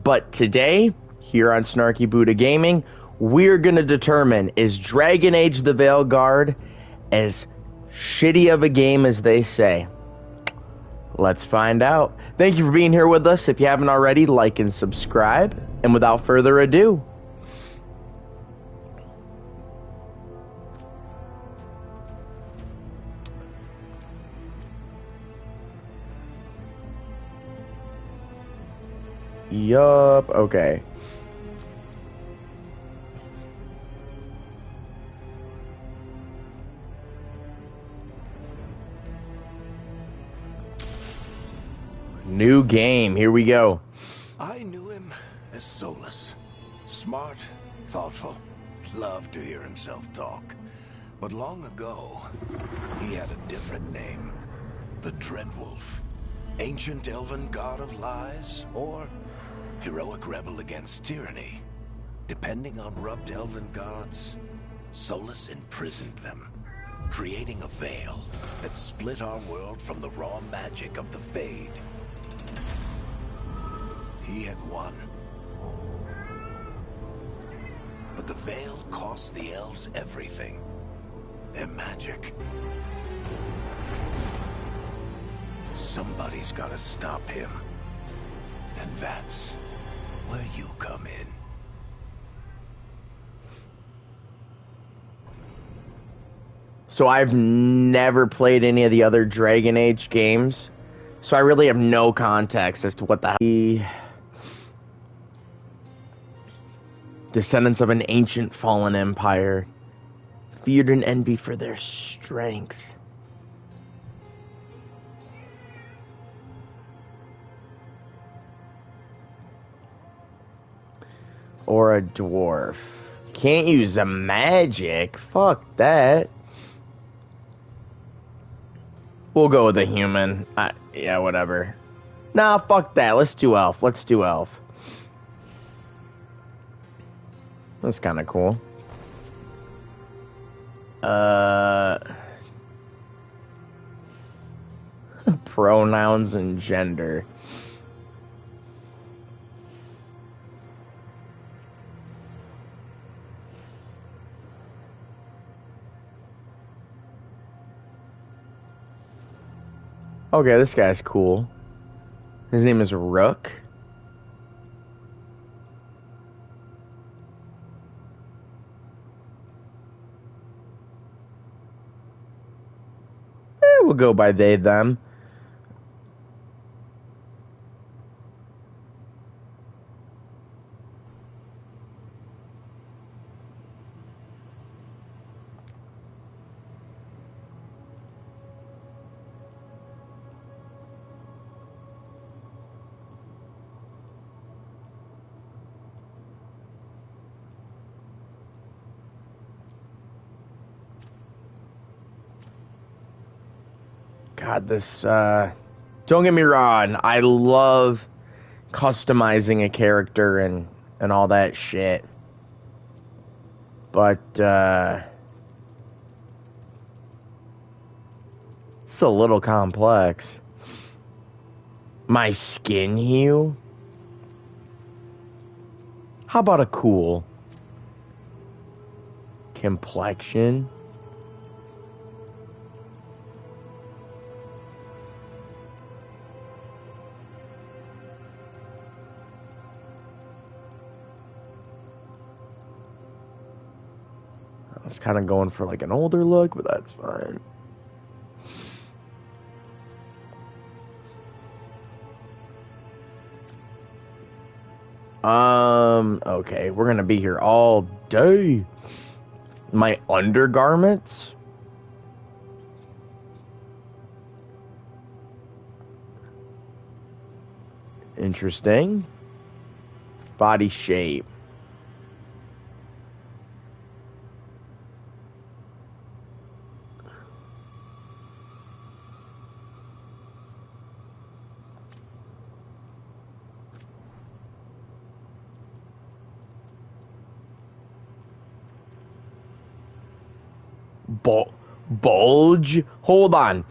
But today, here on Snarky Buddha Gaming, we're going to determine, is Dragon Age the Veilguard as shitty of a game as they say? Let's find out. Thank you for being here with us. If you haven't already, like and subscribe. And without further ado, yup, okay. New game, here we go. I knew him as Solus. Smart, thoughtful, loved to hear himself talk. But long ago, he had a different name. The Dreadwolf. Ancient elven god of lies, or heroic rebel against tyranny. Depending on rubbed elven gods, Solus imprisoned them, creating a veil that split our world from the raw magic of the Fade. He had won. But the veil cost the elves everything. Their magic. Somebody's gotta stop him. And that's where you come in. So I've never played any of the other Dragon Age games, so I really have no context as to what the descendants of an ancient fallen empire, feared and envied for their strength. Or a dwarf. Can't use a magic. Fuck that. We'll go with a human. Yeah, whatever. Nah, fuck that. Let's do elf. Let's do elf. That's kind of cool. Pronouns and gender. Okay, this guy's cool. His name is Rook. We'll go by they, them. God, this, don't get me wrong, I love customizing a character and all that shit. But, it's a little complex. My skin hue? How about a cool complexion? I was kind of going for like an older look, but that's fine. Okay, we're gonna be here all day. My undergarments? Interesting. Body shape. Bulge? Hold on.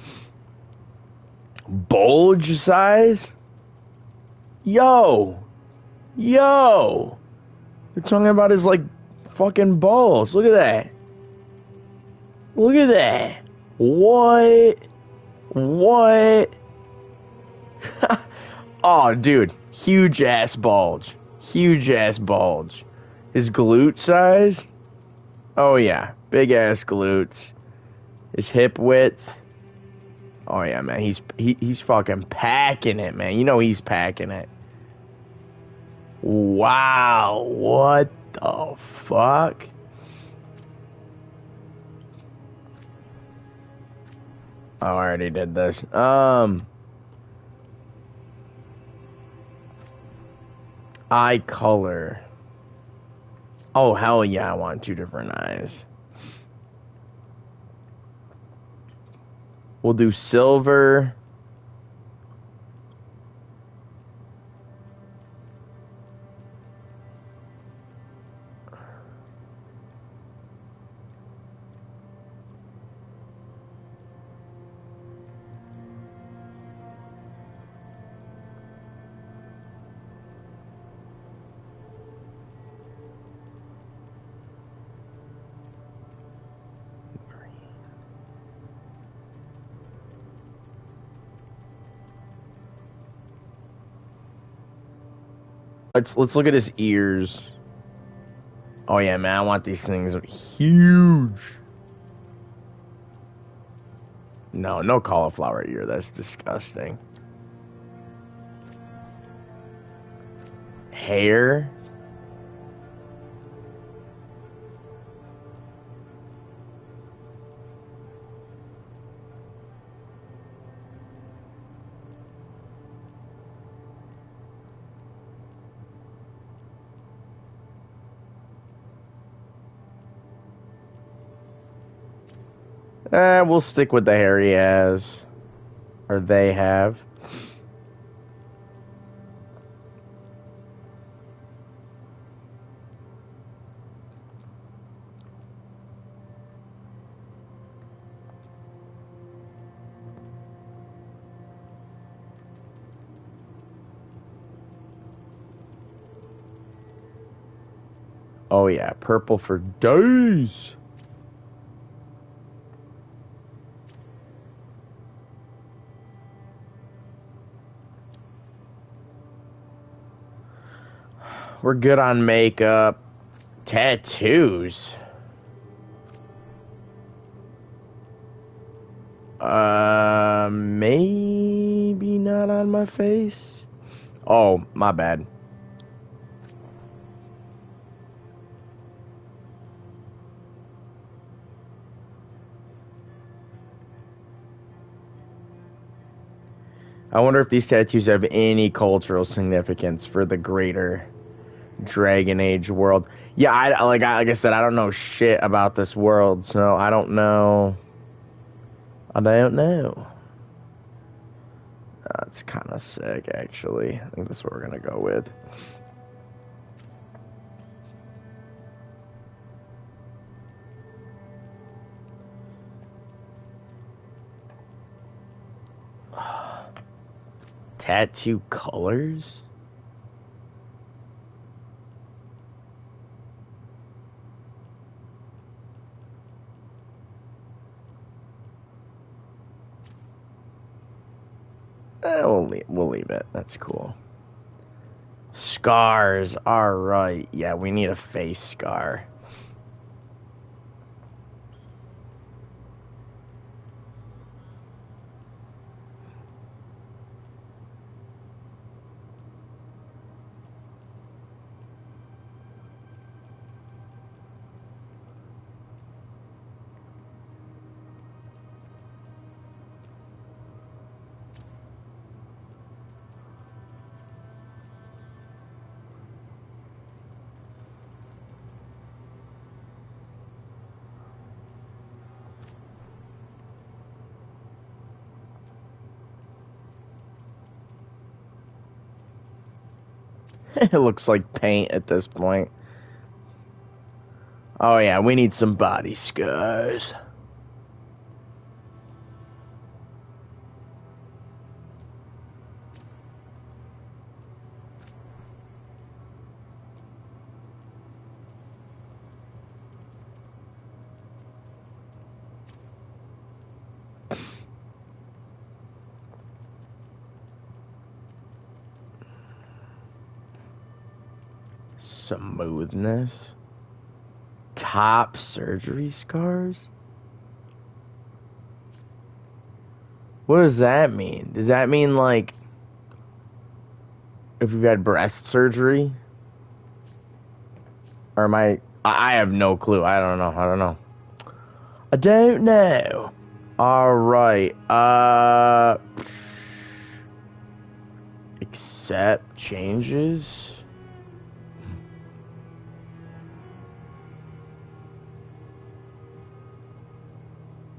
Bulge size? Yo! Yo! They're talking about his, like, fucking balls. Look at that. Look at that. What? What? Oh, dude. Huge ass bulge. Huge ass bulge. His glute size? Oh, yeah. Big ass glutes. His hip width. Oh, yeah, man. He's fucking packing it, man. You know he's packing it. Wow. What the fuck? Oh, I already did this. Eye color. Oh, hell yeah, I want 2 different eyes. We'll do silver. Let's look at his ears. Oh yeah, man, I want these things huge. No, no cauliflower ear. That's disgusting. Hair. We'll stick with the hair he has. Or they have. Oh yeah, purple for days. We're good on makeup. Tattoos. Maybe not on my face. Oh, my bad. I wonder if these tattoos have any cultural significance for the greater Dragon Age world. Yeah, like I said, I don't know shit about this world, so I don't know. I don't know. That's kind of sick, actually. I think that's what we're gonna go with. Tattoo colors? We'll leave it. That's cool. Scars. Alright. Yeah, we need a face scar. It looks like paint at this point. Oh yeah, we need some body scars. Smoothness. Top surgery scars? What does that mean? Does that mean, like, if you've had breast surgery? Or am I have no clue. I don't know. I don't know. Alright. Accept changes?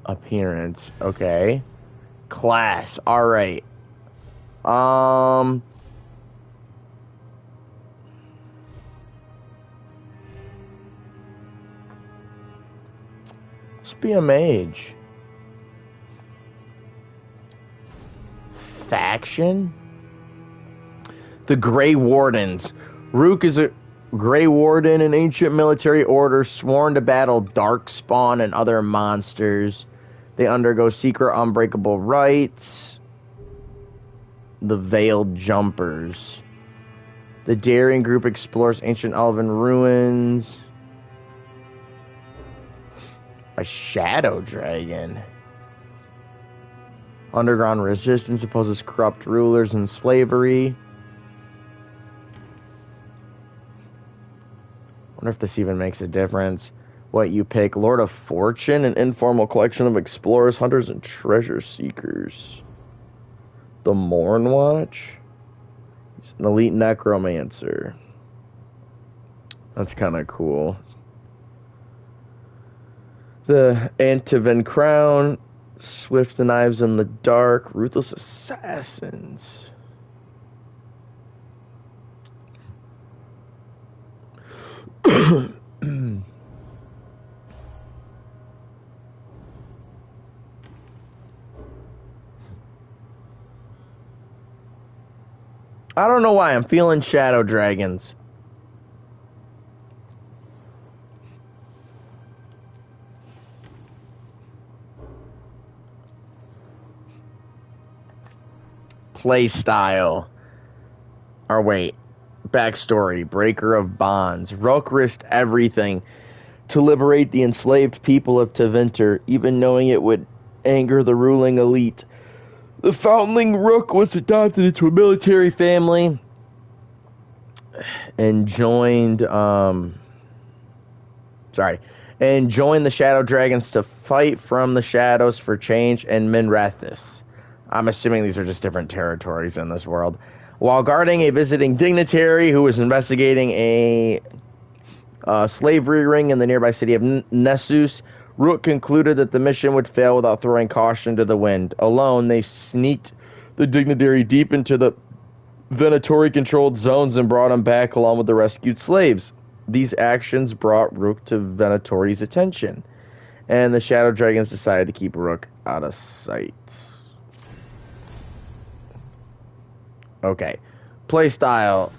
Appearance. Okay. Class. Alright. Let's be a mage. Faction? The Grey Wardens. Rook is a Grey Warden, an ancient military order sworn to battle Darkspawn and other monsters. They undergo secret unbreakable rites. The Veiled Jumpers. The daring group explores ancient elven ruins. A shadow dragon. Underground resistance opposes corrupt rulers and slavery. Wonder if this even makes a difference. What you pick. Lord of Fortune, an informal collection of explorers, hunters, and treasure seekers. The Morn Watch. He's an elite necromancer. That's kind of cool. The Antivan Crown. Swift Knives in the Dark. Ruthless Assassins. I don't know why I'm feeling shadow dragons. Play style. Or wait. Backstory. Breaker of bonds. Rook risked everything to liberate the enslaved people of Tevinter, even knowing it would anger the ruling elite. The foundling Rook was adopted into a military family and joined the Shadow Dragons to fight from the shadows for change and Minrethis. I'm assuming these are just different territories in this world. While guarding a visiting dignitary who was investigating a slavery ring in the nearby city of Nessus, Rook concluded that the mission would fail without throwing caution to the wind. Alone, they sneaked the dignitary deep into the Venatori-controlled zones and brought him back along with the rescued slaves. These actions brought Rook to Venatori's attention, and the Shadow Dragons decided to keep Rook out of sight. Okay. Playstyle.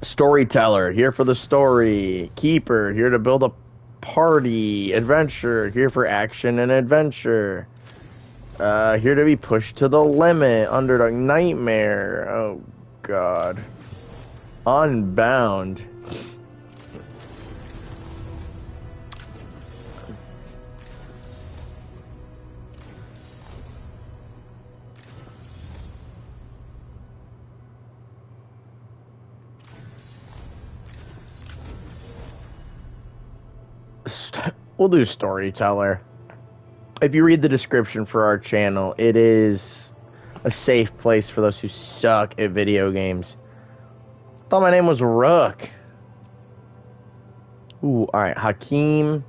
Storyteller, here for the story. Keeper, here to build a party. Adventurer, here for action and adventure. Here to be pushed to the limit. Underdog. Nightmare. Oh, God. Unbound. We'll do storyteller. If you read the description for our channel, it is a safe place for those who suck at video games. I thought my name was Rook. Ooh, alright, Hakim.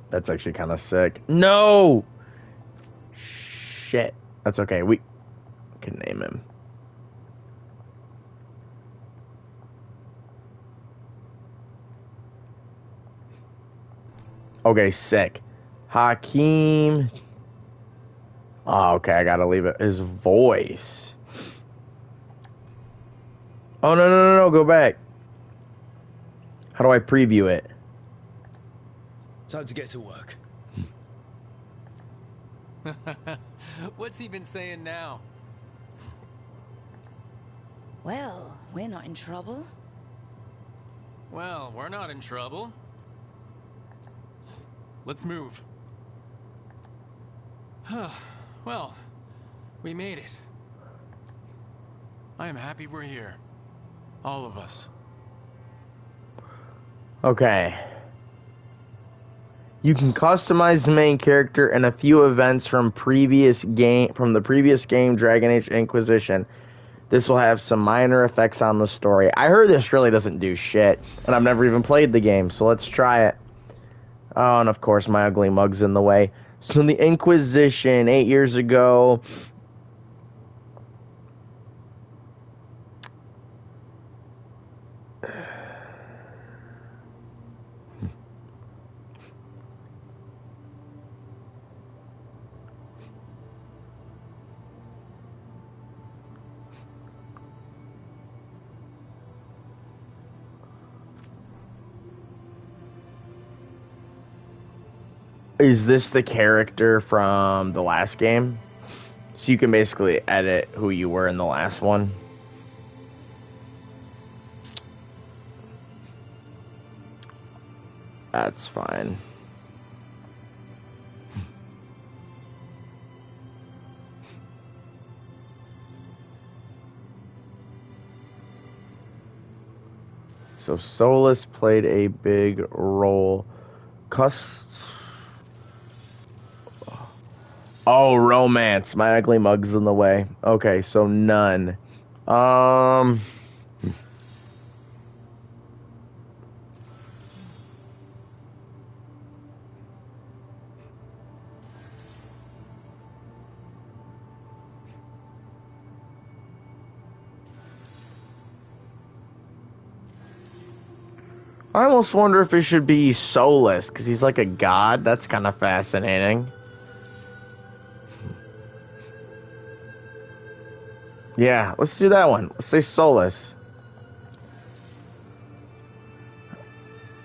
That's actually kind of sick. No! Shit. That's okay, we can name him. Okay, sick. Hakim. Oh, okay, I gotta leave it. His voice. Oh, no, go back. How do I preview it? Time to get to work. What's he been saying now? Well, we're not in trouble. Well, we're not in trouble. Let's move. Well, we made it. I am happy we're here. All of us. Okay. You can customize the main character and a few events from the previous game, Dragon Age Inquisition. This will have some minor effects on the story. I heard this really doesn't do shit, and I've never even played the game, so let's try it. Oh, and of course, my ugly mug's in the way. So the Inquisition, 8 years ago. Is this the character from the last game? So you can basically edit who you were in the last one. That's fine. So Solus played a big role. Oh, romance. My ugly mug's in the way. Okay, so none. I almost wonder if it should be Solus, because he's like a god. That's kind of fascinating. Yeah, let's do that one. Let's say Solus.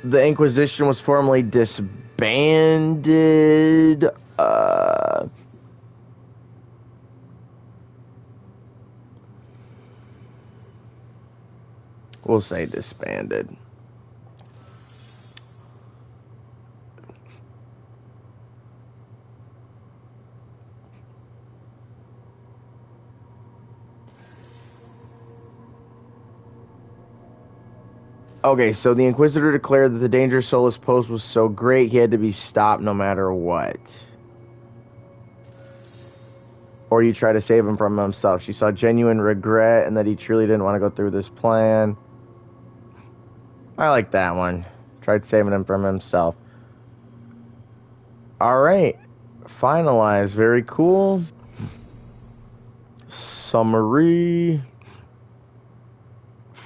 The Inquisition was formally disbanded. We'll say disbanded. Okay, so the Inquisitor declared that the danger Solus posed was so great he had to be stopped no matter what. Or you try to save him from himself. She saw genuine regret and that he truly didn't want to go through this plan. I like that one. Tried saving him from himself. Alright. Finalized. Very cool. Summary.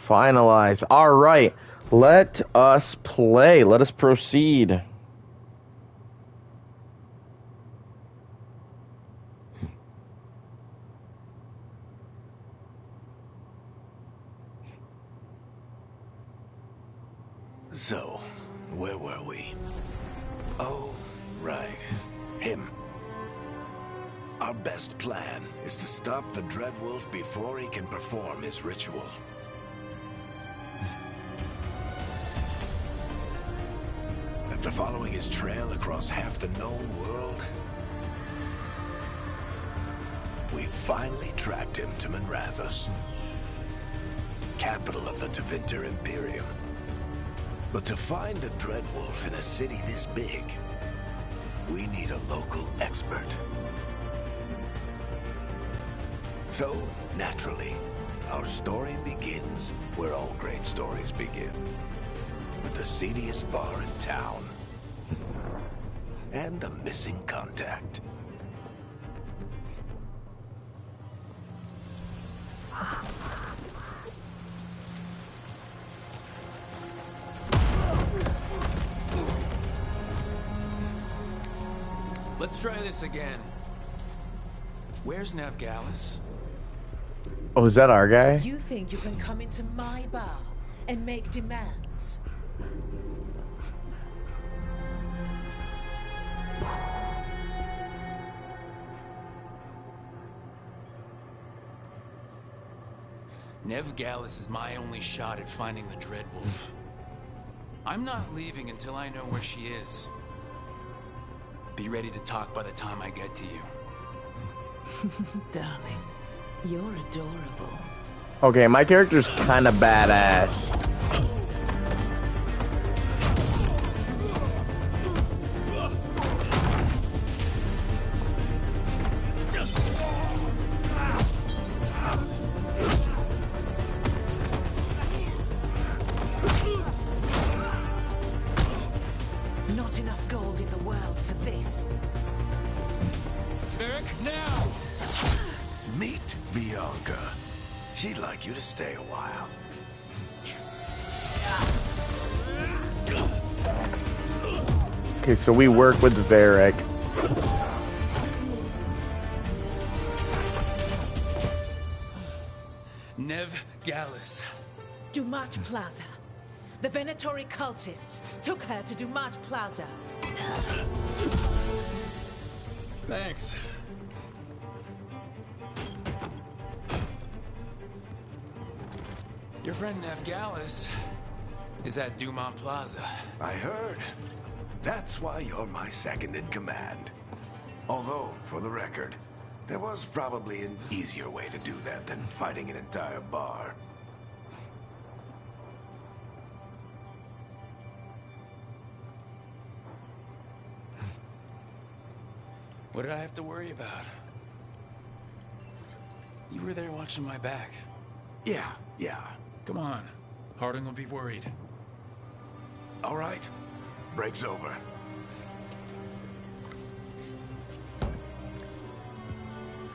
Finalize. All right. Let us play. Let us proceed. So, where were we? Oh, right. Him. Our best plan is to stop the Dreadwolf before he can perform his ritual. After following his trail across half the known world, we finally tracked him to Minrathous, capital of the Tevinter Imperium. But to find the Dreadwolf in a city this big, we need a local expert. So, naturally, our story begins where all great stories begin. With the seediest bar in town. And a missing contact. Let's try this again. Where's Navgalis? Oh, is that our guy? You think you can come into my bar and make demands? Nev Gallus is my only shot at finding the Dreadwolf. I'm not leaving until I know where she is. Be ready to talk by the time I get to you. Darling, you're adorable. Okay, my character's kind of badass. Not enough gold in the world for this. Eric, now! Meet Bianca. She'd like you to stay a while. Okay, so we work with Varric. Nev Gallus. Dumat Plaza. The Venatori cultists took her to Dumat Plaza. Thanks. Your friend Nev Gallus is at Dumont Plaza. I heard. That's why you're my second in command. Although, for the record, there was probably an easier way to do that than fighting an entire bar. What did I have to worry about? You were there watching my back. Yeah. Come on. Harding will be worried. All right. Break's over.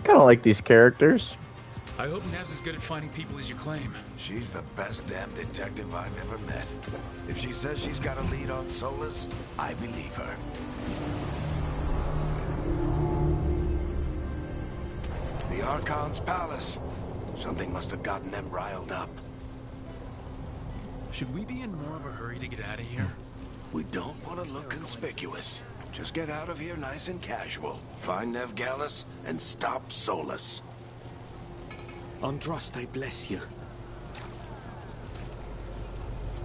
Kind of like these characters. I hope Nev's as good at finding people as you claim. She's the best damn detective I've ever met. If she says she's got a lead on Solus, I believe her. The Archon's palace. Something must have gotten them riled up. Should we be in more of a hurry to get out of here? We don't want to look conspicuous. Just get out of here nice and casual. Find Nev Gallus and stop Solus. Androst, I bless you.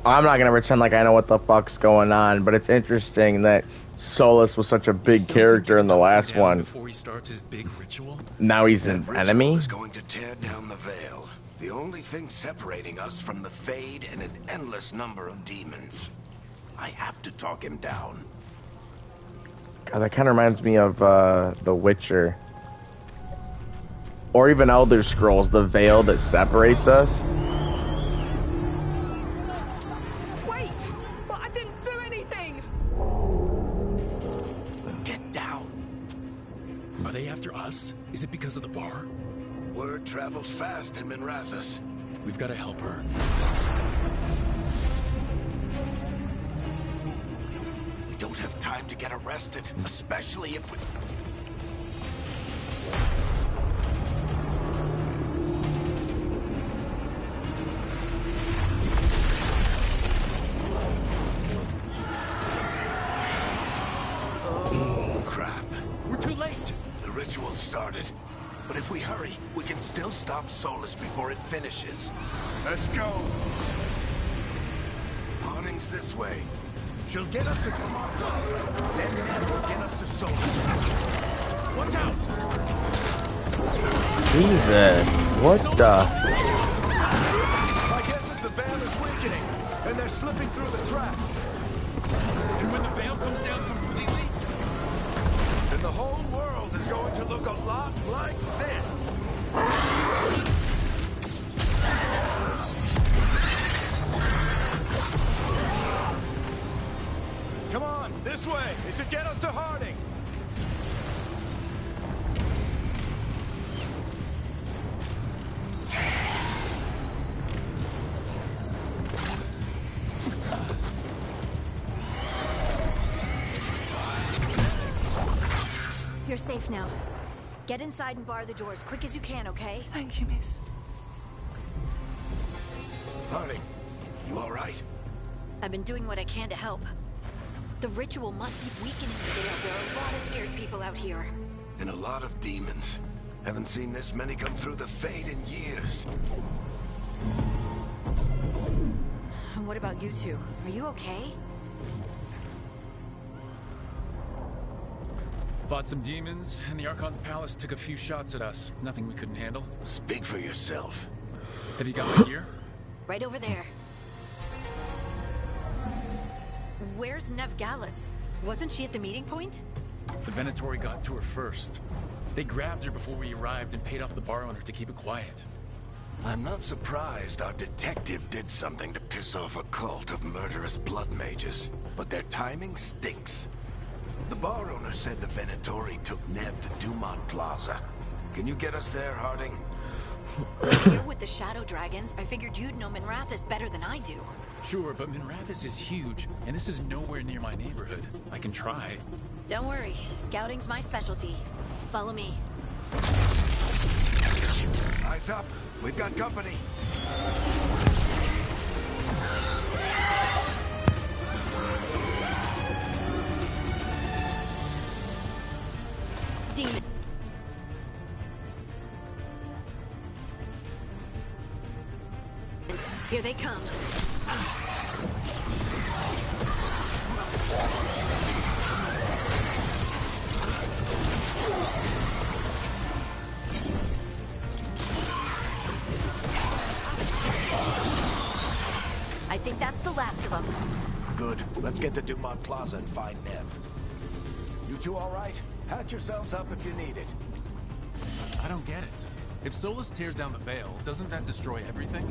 I'm not gonna pretend like I know what the fuck's going on, but it's interesting that Solus was such a big character in the last one. Before he starts his big ritual? Now he's That an ritual enemy? is going to tear down the veil. The only thing separating us from the Fade and an endless number of demons. I have to talk him down. God, that kind of reminds me of The Witcher. Or even Elder Scrolls, the veil that separates us. Wait! But I didn't do anything! Get down. Are they after us? Is it because of the bar? Word travels fast in Minrathous. We've got to help her. We don't have time to get arrested, especially if we... Oh, crap. We're too late! The ritual started. But if we hurry, we can still stop Solus before it finishes. Let's go! Harding's this way. She'll get us to Dumont Plaza. Then Nev will get us to Solus. Watch out! Jesus. What the? My guess is the veil is weakening, and they're slipping through the cracks. And when the veil comes down completely? And the whole world is going to look a lot like this. Come on, this way. It should get us to Harding. You're safe now. Get inside and bar the doors quick as you can, okay? Thank you, miss. Harding, you all right? I've been doing what I can to help. The ritual must be weakening the veil. There are a lot of scared people out here. And a lot of demons. Haven't seen this many come through the Fade in years. What about you two? Are you okay? Fought some demons, and the Archon's palace took a few shots at us. Nothing we couldn't handle. Speak for yourself. Have you got my gear? Right over there. Where's Nev Gallus? Wasn't she at the meeting point? The Venatori got to her first. They grabbed her before we arrived and paid off the bar owner to keep it quiet. I'm not surprised our detective did something to piss off a cult of murderous blood mages, but their timing stinks. The bar owner said the Venatori took Nev to Dumont Plaza. Can you get us there, Harding? Here with the Shadow Dragons, I figured you'd know Minrathis better than I do. Sure, but Minrathis is huge, and this is nowhere near my neighborhood. I can try. Don't worry, scouting's my specialty. Follow me. Eyes up. We've got company. Demon. Here they come. I think that's the last of them. Good. Let's get to Dumont Plaza and find Nev. You two all right? Patch yourselves up if you need it. I don't get it. If Solus tears down the Veil, doesn't that destroy everything?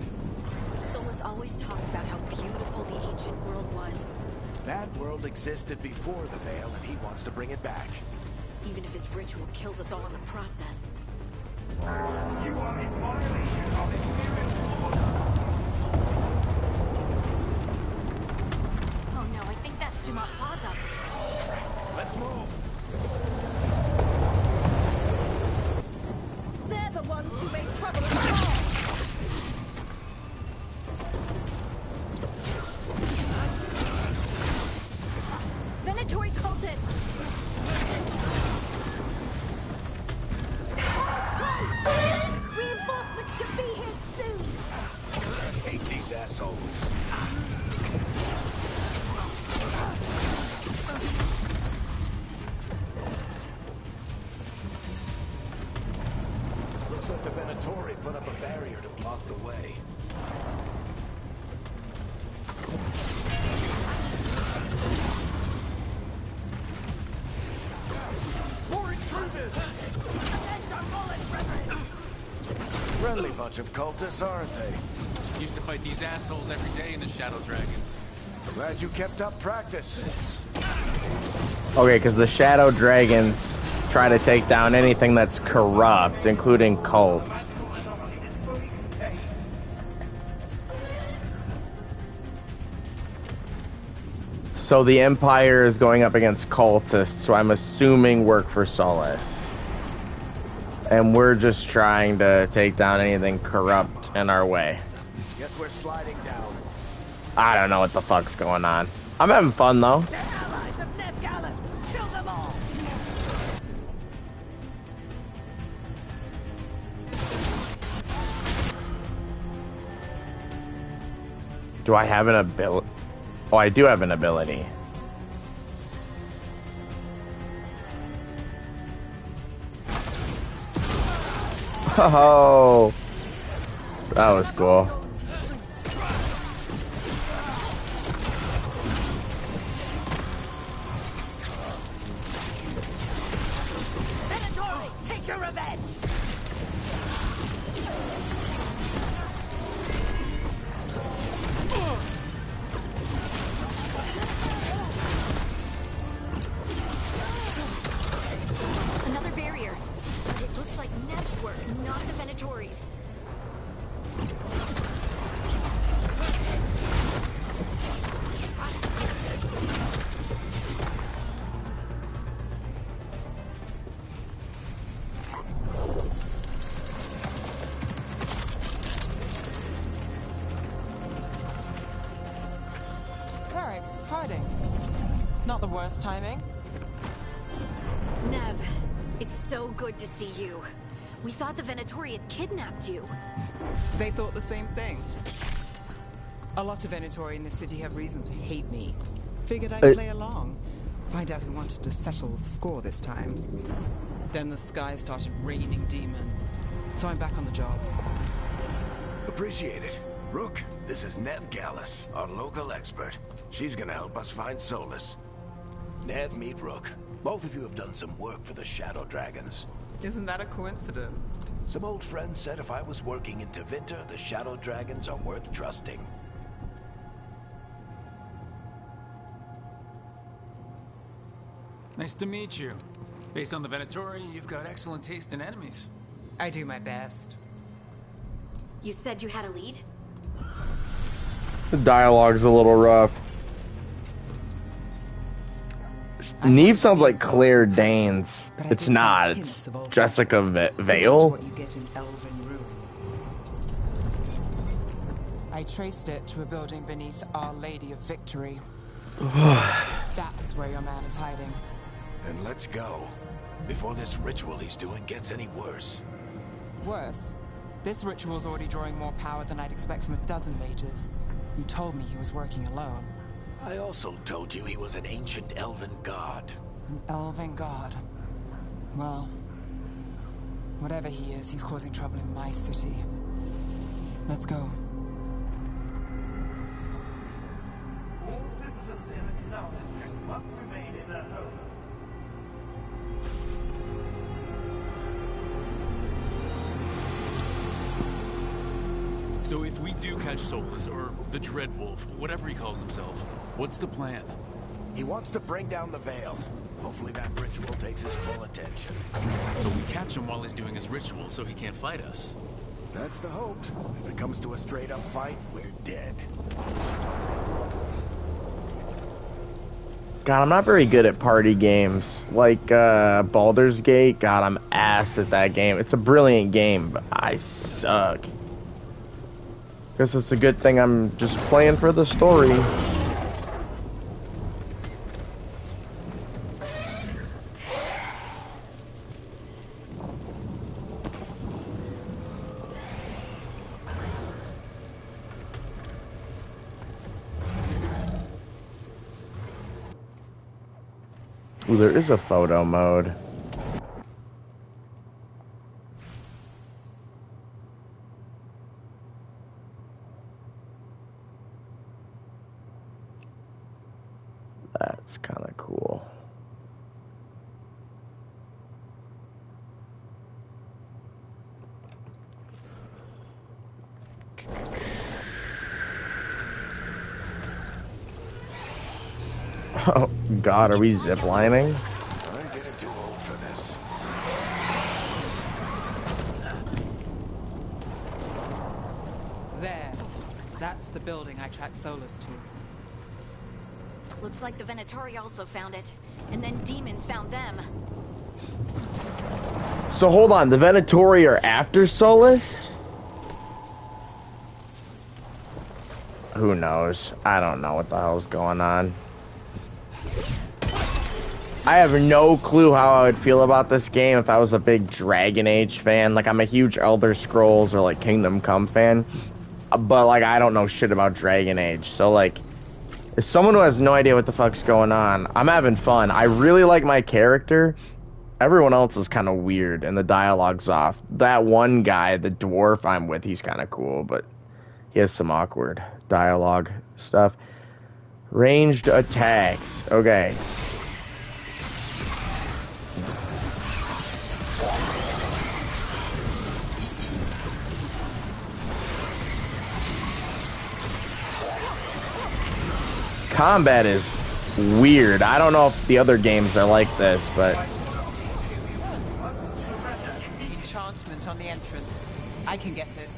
Solus always talked about how beautiful the ancient world was. That world existed before the Veil, and he wants to bring it back. Even if his ritual kills us all in the process. Oh no, I think that's Dumont Plaza. Let's move. They're the ones who made trouble at the mall. Venatori cultists! Reinforcements should be here soon. I hate these assholes. Looks like the Venatori put up a barrier to block the way. More intruders! Friendly bunch of cultists, aren't they? Used to fight these assholes every day in the Shadow Dragons. Glad you kept up practice. Okay, because the Shadow Dragons try to take down anything that's corrupt, including cults. So the Empire is going up against cultists, so I'm assuming work for Solus. And we're just trying to take down anything corrupt in our way. Guess we're sliding down. I don't know what the fuck's going on. I'm having fun, though. They're allies of Nev Gallus. Kill them all. Do I have an ability? Oh, I do have an ability. Oh, that was cool. Venatori, take your revenge. Another barrier. But it looks like Nev's work, not the Venatori's. Alright, Harding. Not the worst timing. Nev, it's so good to see you. We thought the Venatori had kidnapped you. They thought the same thing. A lot of Venatori in the city have reason to hate me. Figured I'd play along. Find out who wanted to settle the score this time. Then the sky started raining demons. So I'm back on the job. Appreciate it. Rook, this is Nev Gallus, our local expert. She's gonna help us find Solus. Nev, meet Rook. Both of you have done some work for the Shadow Dragons. Isn't that a coincidence? Some old friends said if I was working in Tevinter, the Shadow Dragons are worth trusting. Nice to meet you. Based on the Venatori, you've got excellent taste in enemies. I do my best. You said you had a lead? The dialogue's a little rough. Neve sounds like Claire Danes. It's not. It's Jessica Vale. What you get in Elven ruins. I traced it to a building beneath Our Lady of Victory. That's where your man is hiding. Then let's go. Before this ritual he's doing gets any worse. Worse, this ritual's already drawing more power than I'd expect from a dozen mages. You told me he was working alone. I also told you he was an ancient elven god. An elven god. Well, whatever he is, he's causing trouble in my city. Let's go. All citizens in the canal district must remain in their homes. So if we do catch Solus, or the Dreadwolf, whatever he calls himself, what's the plan? He wants to bring down the Veil. Hopefully that ritual takes his full attention. So we catch him while he's doing his ritual, so he can't fight us. That's the hope. If it comes to a straight-up fight, we're dead. God, I'm not very good at party games. Like, Baldur's Gate, God, I'm ass at that game. It's a brilliant game, but I suck. Guess it's a good thing I'm just playing for the story. Ooh, there is a photo mode. That's kind of cool. Oh God, are we ziplining? I'm getting too old for this. There. That's the building I tracked Solus to. Looks like the Venatori also found it. And then demons found them. So hold on, the Venatori are after Solus? Who knows? I don't know what the hell's going on. I have no clue how I would feel about this game if I was a big Dragon Age fan. Like, I'm a huge Elder Scrolls or, like, Kingdom Come fan. But, like, I don't know shit about Dragon Age. So, like, as someone who has no idea what the fuck's going on, I'm having fun. I really like my character. Everyone else is kind of weird, and the dialogue's off. That one guy, the dwarf I'm with, he's kind of cool, but he has some awkward dialogue stuff. Ranged attacks. Okay. Combat is weird. I don't know if the other games are like this, but... Enchantment on the entrance. I can get it.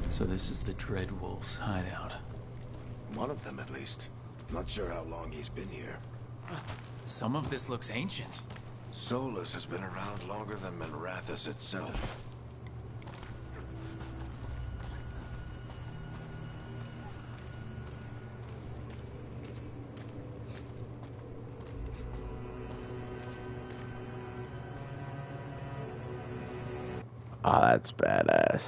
So this is the Dreadwolf's hideout. One of them, at least. Not sure how long he's been here. Some of this looks ancient. Solus has been around longer than Minrathous itself. Oh, that's badass.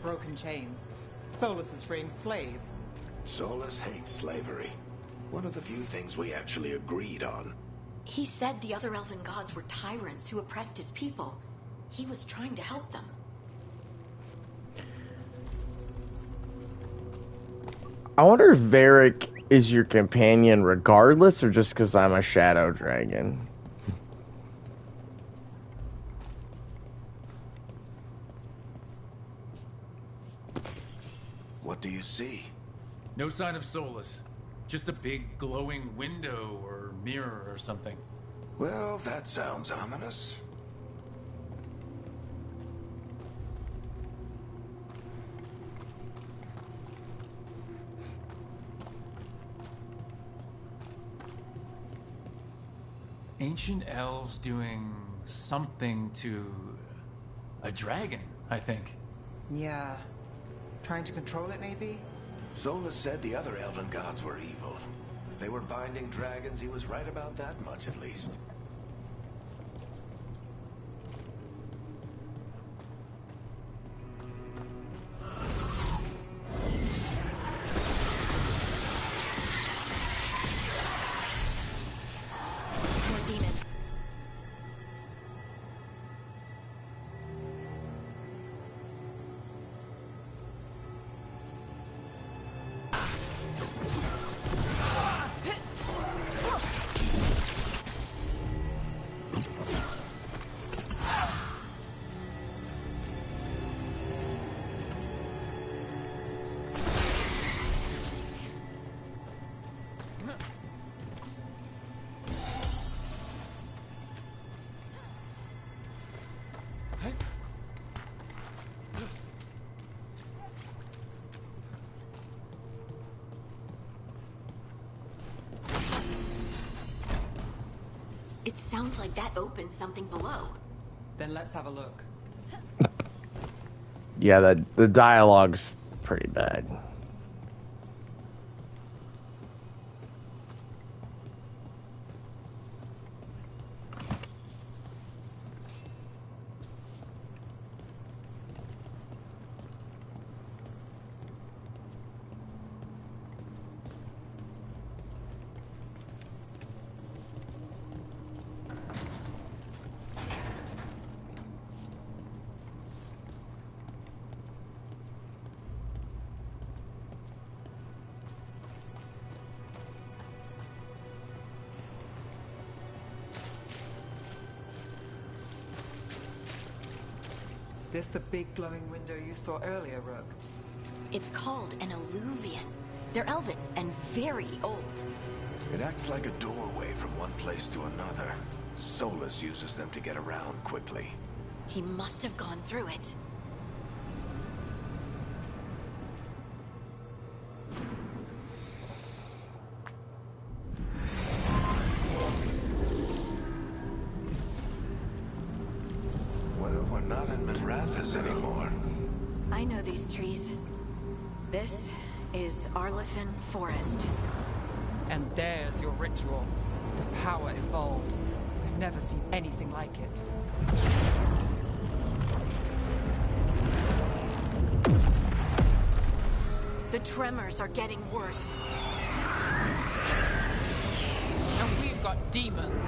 Broken chains. Solus is freeing slaves. Solus hates slavery. One of the few things we actually agreed on. He said the other elven gods were tyrants who oppressed his people. He was trying to help them. I wonder if Varric is your companion regardless, or just because I'm a shadow dragon. What do you see? No sign of Solus. Just a big glowing window or mirror or something. Well, that sounds ominous. Ancient elves doing something to a dragon, I think. Yeah. Trying to control it, maybe? Solus said the other elven gods were evil. If they were binding dragons, he was right about that much at least. More demons. It sounds like that opened something below. Then let's have a look. Yeah, the dialogue's pretty bad. This the big glowing window you saw earlier, Rook? It's called an alluvian. They're elven and very old. It acts like a doorway from one place to another. Solus uses them to get around quickly. He must have gone through it. Well, we're not in Minrathous anymore. I know these trees. This is Arlethan Forest. And there's your ritual. The power involved. I've never seen anything like it. The tremors are getting worse. And we've got demons.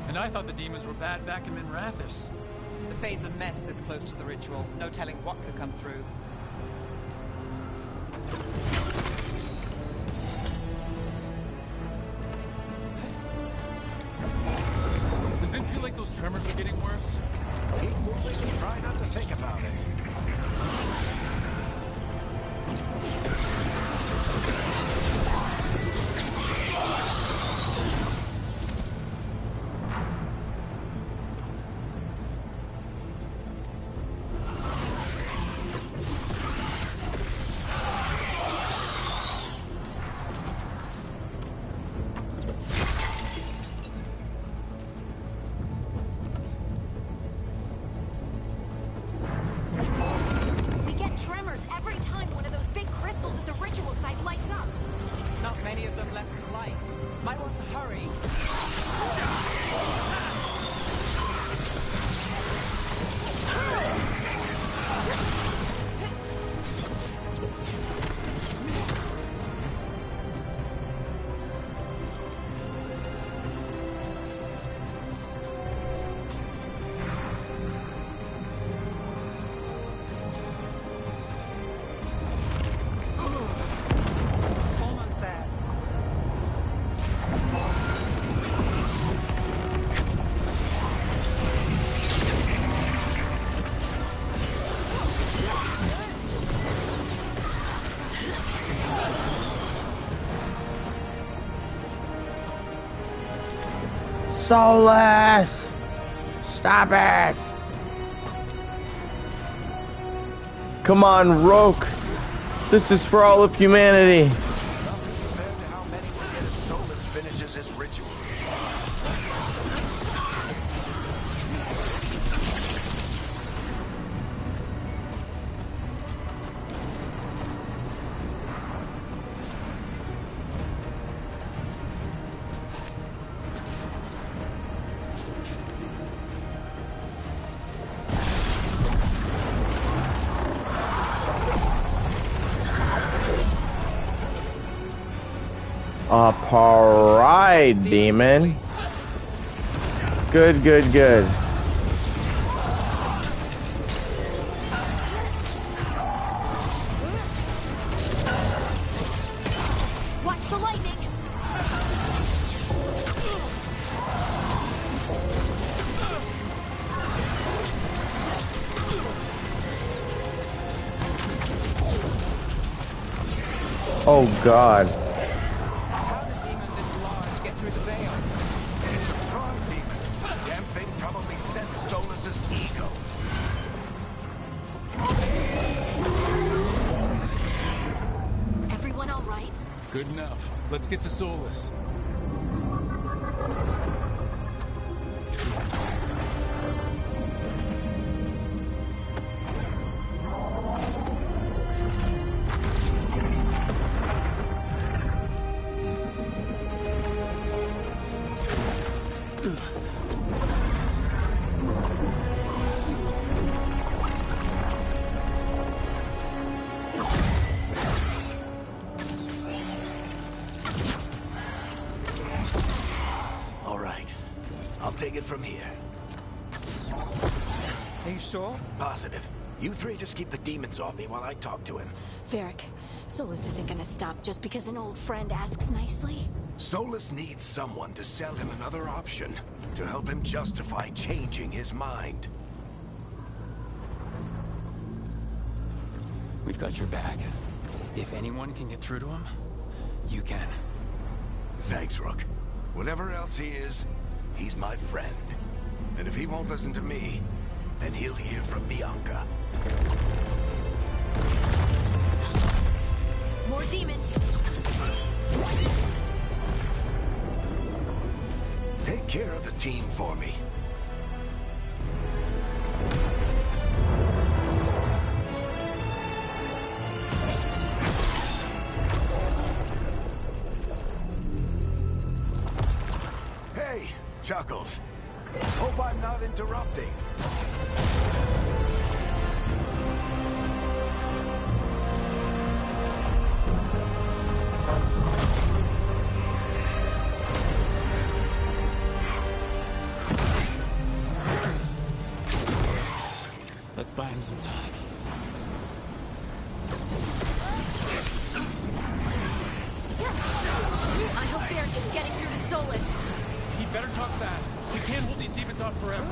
And I thought the demons were bad back in Minrathis. The Fade's a mess this close to the ritual. No telling what could come through. Does it feel like those tremors are getting worse? Keep moving and try not to think about it. We get tremors every time one of those big crystals at the ritual site lights up. Not many of them left to light. Might want to hurry. Almost there. Soulless! Stop it! Come on, Roke! This is for all of humanity! Nothing compared to how many will get if Solus finishes his ritual. Alright, demon. Good, good, good. Watch the lightning! Oh god. How does demon this large get through the veil? It's a strong demon. Damn thing probably sensed Solus's ego. Everyone all right? Good enough. Let's get to Solus. All right. I'll take it from here. Are you sure? Positive. You three just keep the demons off me while I talk to him. Varric, Solus isn't gonna stop just because an old friend asks nicely. Solus needs someone to sell him another option, to help him justify changing his mind. We've got your back. If anyone can get through to him, you can. Thanks, Rook. Whatever else he is, he's my friend. And if he won't listen to me, then he'll hear from Bianca. More demons! Take care of the team for me. Hey, Chuckles. Hope I'm not interrupting. some time. I hope Veilguard is getting through to Solus. He better talk fast. We can't hold these demons off forever.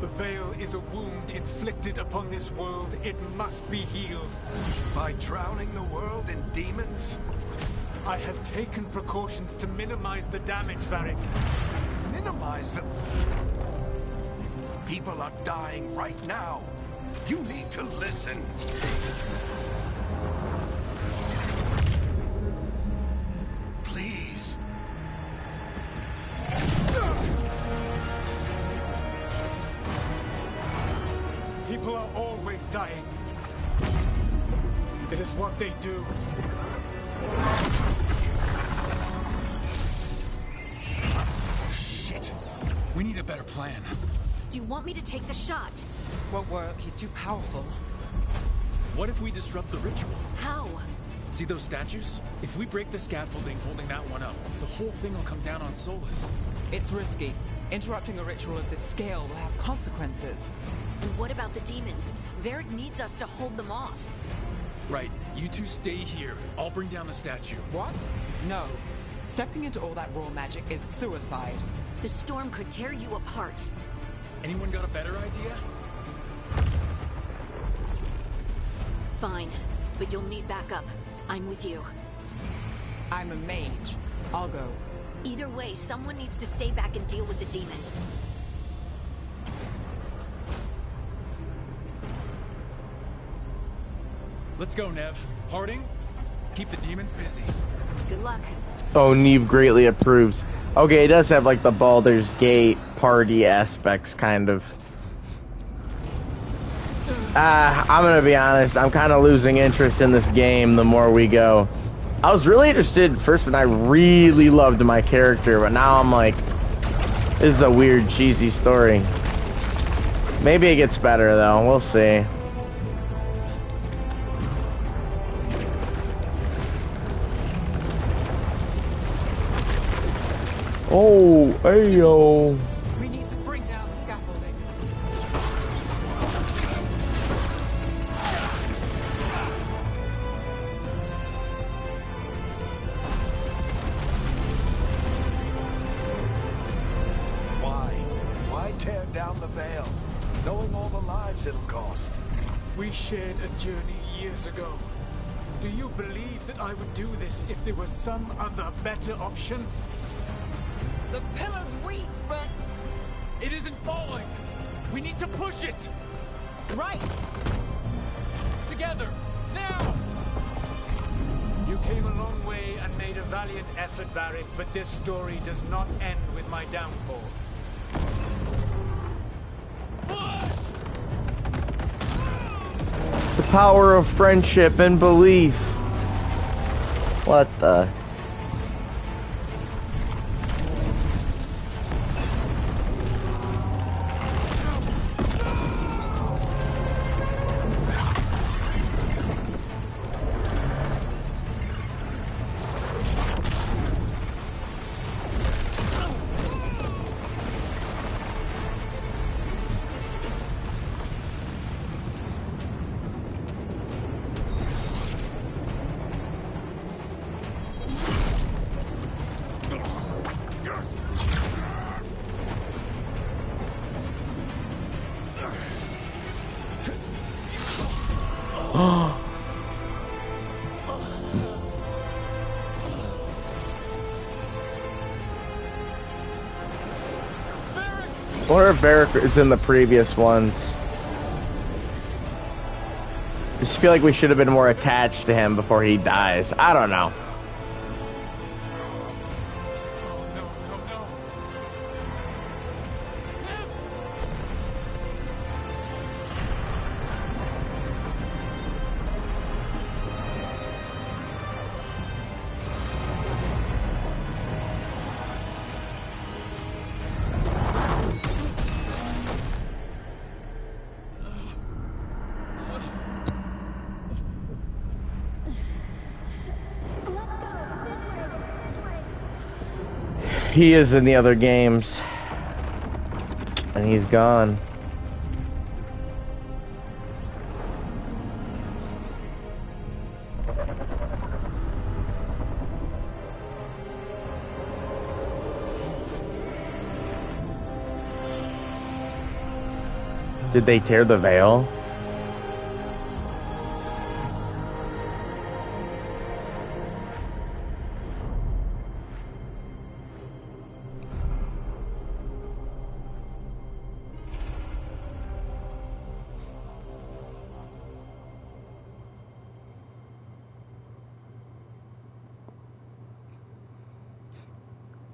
The veil is a wound inflicted upon this world. It must be healed. By drowning the world in demons? I have taken precautions to minimize the damage, Varric. Minimize the... People are dying right now. You need to listen. Please. People are always dying. It is what they do. Shit. We need a better plan. Do you want me to take the shot? Won't work. He's too powerful. What if we disrupt the ritual? How? See those statues? If we break the scaffolding holding that one up, the whole thing will come down on Solus. It's risky. Interrupting a ritual of this scale will have consequences. And what about the demons? Veilguard needs us to hold them off. Right. You two stay here. I'll bring down the statue. What? No. Stepping into all that raw magic is suicide. The storm could tear you apart. Anyone got a better idea? Fine, but you'll need backup. I'm with you. I'm a mage. I'll go. Either way, someone needs to stay back and deal with the demons. Let's go, Nev. Harding, keep the demons busy. Good luck. Oh, Neve greatly approves. Okay, it does have like the Baldur's Gate party aspects, kind of. I'm gonna be honest, I'm kind of losing interest in this game the more we go. I was really interested first and I really loved my character, but now I'm like, this is a weird, cheesy story. Maybe it gets better though, we'll see. Oh, hey yo. We need to bring down the scaffolding. Why tear down the veil, knowing all the lives it'll cost? We shared a journey years ago. Do you believe that I would do this if there was some other better option? The pillar's weak, but... It isn't falling. We need to push it. Right! Together, now! You came a long way and made a valiant effort, Varric, but this story does not end with my downfall. Push! The power of friendship and belief. What the... I wonder if Varric is in the previous ones. I just feel like we should have been more attached to him before he dies. I don't know. He is in the other games. And he's gone. Did they tear the veil?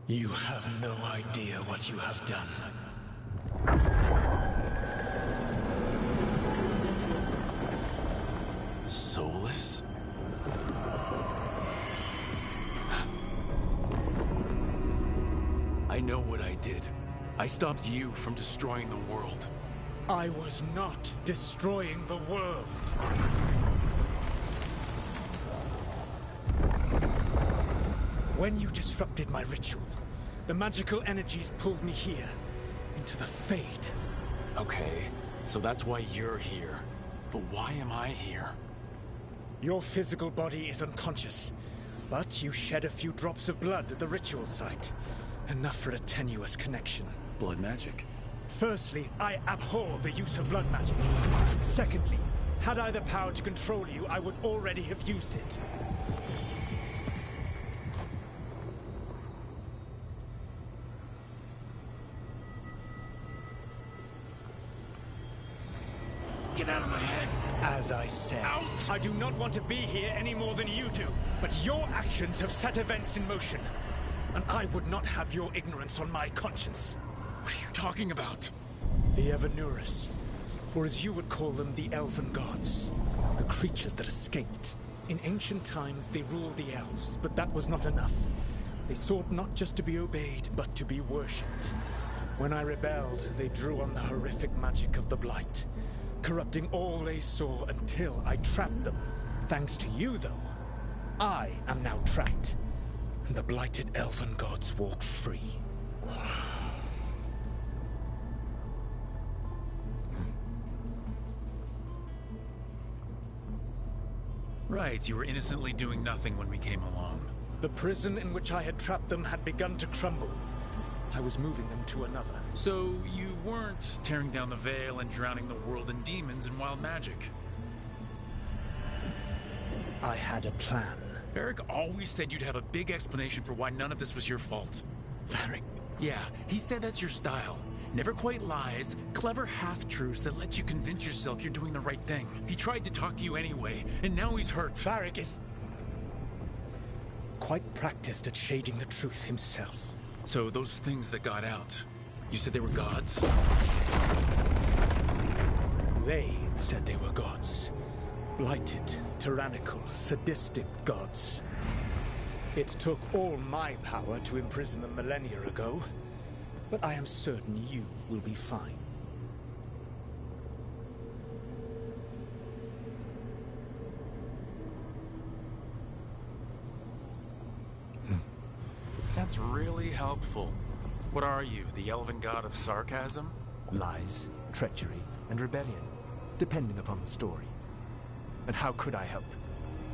You have no idea what you have done. Soulless? I know what I did. I stopped you from destroying the world. I was not destroying the world. When you disrupted my ritual, the magical energies pulled me here, into the Fade. Okay, so that's why you're here. But why am I here? Your physical body is unconscious, but you shed a few drops of blood at the ritual site. Enough for a tenuous connection. Blood magic? Firstly, I abhor the use of blood magic. Secondly, had I the power to control you, I would already have used it. Get out of my head! As I said, Out! I do not want to be here any more than you do. But your actions have set events in motion. And I would not have your ignorance on my conscience. What are you talking about? The Evanurus, or as you would call them, the Elven Gods. The creatures that escaped. In ancient times, they ruled the elves, but that was not enough. They sought not just to be obeyed, but to be worshipped. When I rebelled, they drew on the horrific magic of the Blight, corrupting all they saw until I trapped them. Thanks to you, though, I am now trapped, and the blighted Elven Gods walk free. Right, you were innocently doing nothing when we came along. The prison in which I had trapped them had begun to crumble. I was moving them to another. So you weren't tearing down the veil and drowning the world in demons and wild magic? I had a plan. Varric always said you'd have a big explanation for why none of this was your fault. Varric? Yeah, he said that's your style. Never quite lies, clever half-truths that let you convince yourself you're doing the right thing. He tried to talk to you anyway, and now he's hurt. Varric is quite practiced at shading the truth himself. So those things that got out, you said they were gods? They said they were gods. Blighted, tyrannical, sadistic gods. It took all my power to imprison them millennia ago, but I am certain you will be fine. That's really helpful. What are you, the elven god of sarcasm? Lies, treachery, and rebellion, depending upon the story. And how could I help?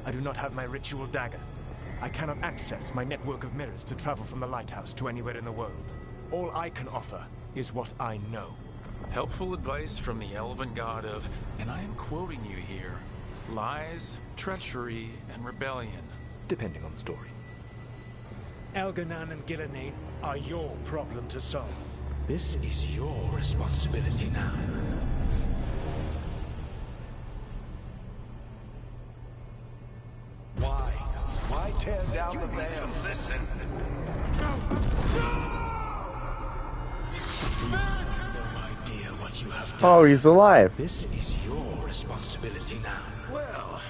I do not have my ritual dagger. I cannot access my network of mirrors to travel from the lighthouse to anywhere in the world. All I can offer is what I know. Helpful advice from the elven god of, and I am quoting you here, lies, treachery, and rebellion. Depending on the story. Elganan and Gillenane are your problem to solve. This is your responsibility now. Why tear down the veil? Listen. You have no idea what you have done. Oh, he's alive. This is your responsibility now. Well,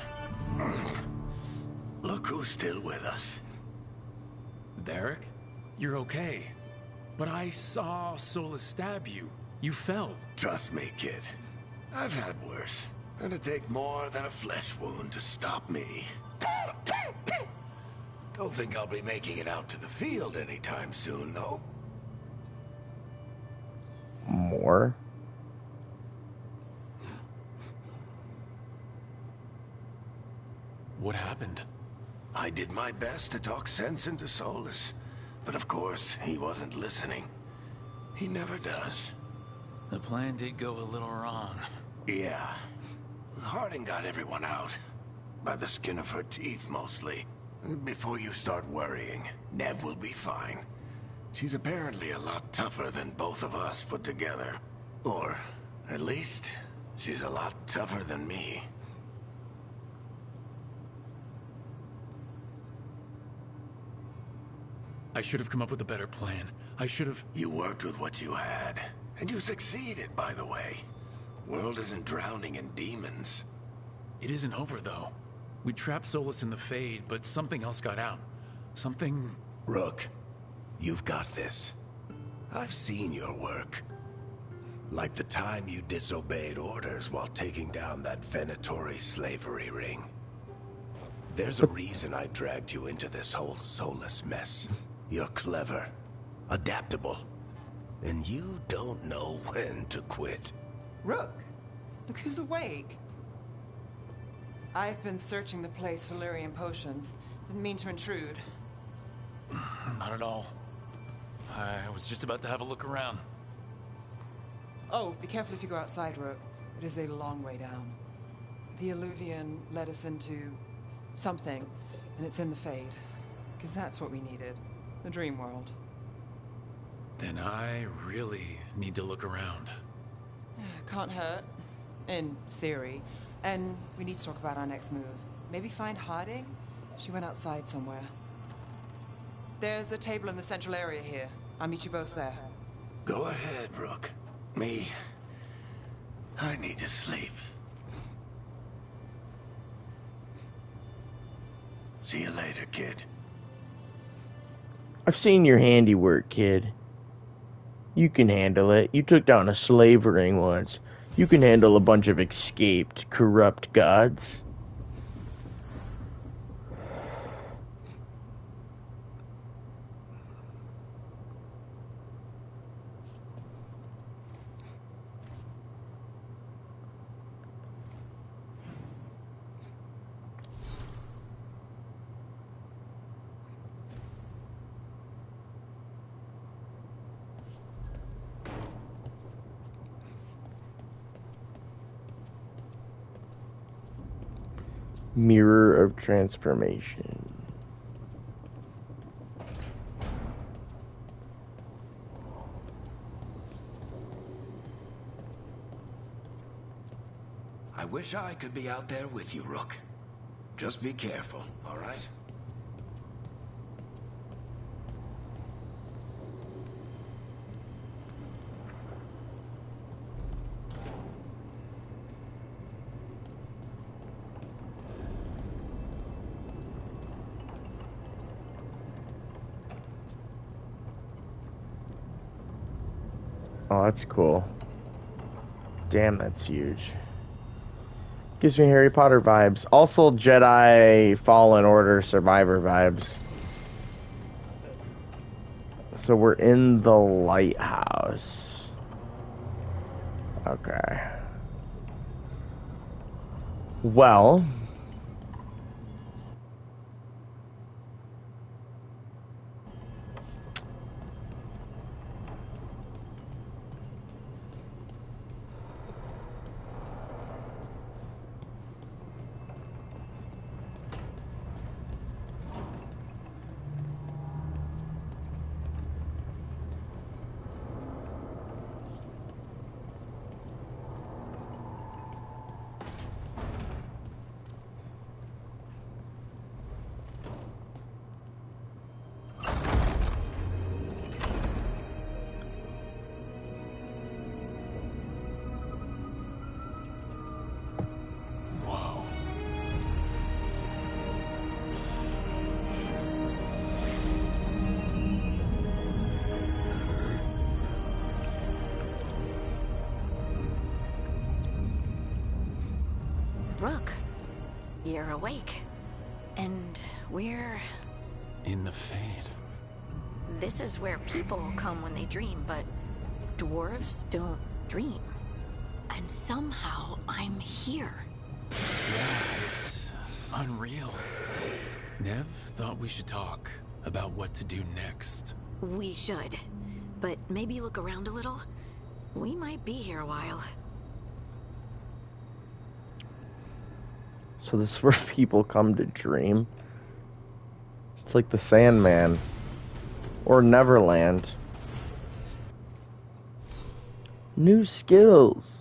look who's still with us. Varric? You're okay. But I saw Solus stab you. You fell. Trust me, kid. I've had worse. And it'd take more than a flesh wound to stop me. Don't think I'll be making it out to the field anytime soon, though. More? What happened? I did my best to talk sense into Solus, but of course, he wasn't listening. He never does. The plan did go a little wrong. Yeah. Harding got everyone out. By the skin of her teeth, mostly. Before you start worrying, Nev will be fine. She's apparently a lot tougher than both of us put together. Or, at least, she's a lot tougher than me. I should have come up with a better plan. I should have... You worked with what you had. And you succeeded, by the way. World isn't drowning in demons. It isn't over, though. We trapped Solus in the Fade, but something else got out. Something... Rook, you've got this. I've seen your work. Like the time you disobeyed orders while taking down that Venatori slavery ring. There's a reason I dragged you into this whole Solus mess. You're clever, adaptable, and you don't know when to quit. Rook, look who's awake. I've been searching the place for Lyrian potions. Didn't mean to intrude. Not at all. I was just about to have a look around. Oh, be careful if you go outside, Rook. It is a long way down. The Illuvian led us into something, and it's in the Fade. Because that's what we needed. The dream world. Then I really need to look around. Can't hurt. In theory. And we need to talk about our next move. Maybe find Harding? She went outside somewhere. There's a table in the central area here. I'll meet you both there. Go ahead, Rook. Me, I need to sleep. See you later, kid. I've seen your handiwork, kid. You can handle it. You took down a slave ring once. You can handle a bunch of escaped, corrupt gods. Mirror of Transformation. I wish I could be out there with you, Rook. Just be careful, all right? Oh, that's cool. Damn, that's huge. Gives me Harry Potter vibes. Also Jedi Fallen Order Survivor vibes. So we're in the lighthouse. Okay. Well... Rook, you're awake. And we're In the Fade. This is where people come when they dream, but dwarves don't dream. And somehow I'm here. Yeah, it's unreal. Nev thought we should talk about what to do next. We should. But maybe look around a little. We might be here a while. So this is where people come to dream. It's like the Sandman. Or Neverland. New skills.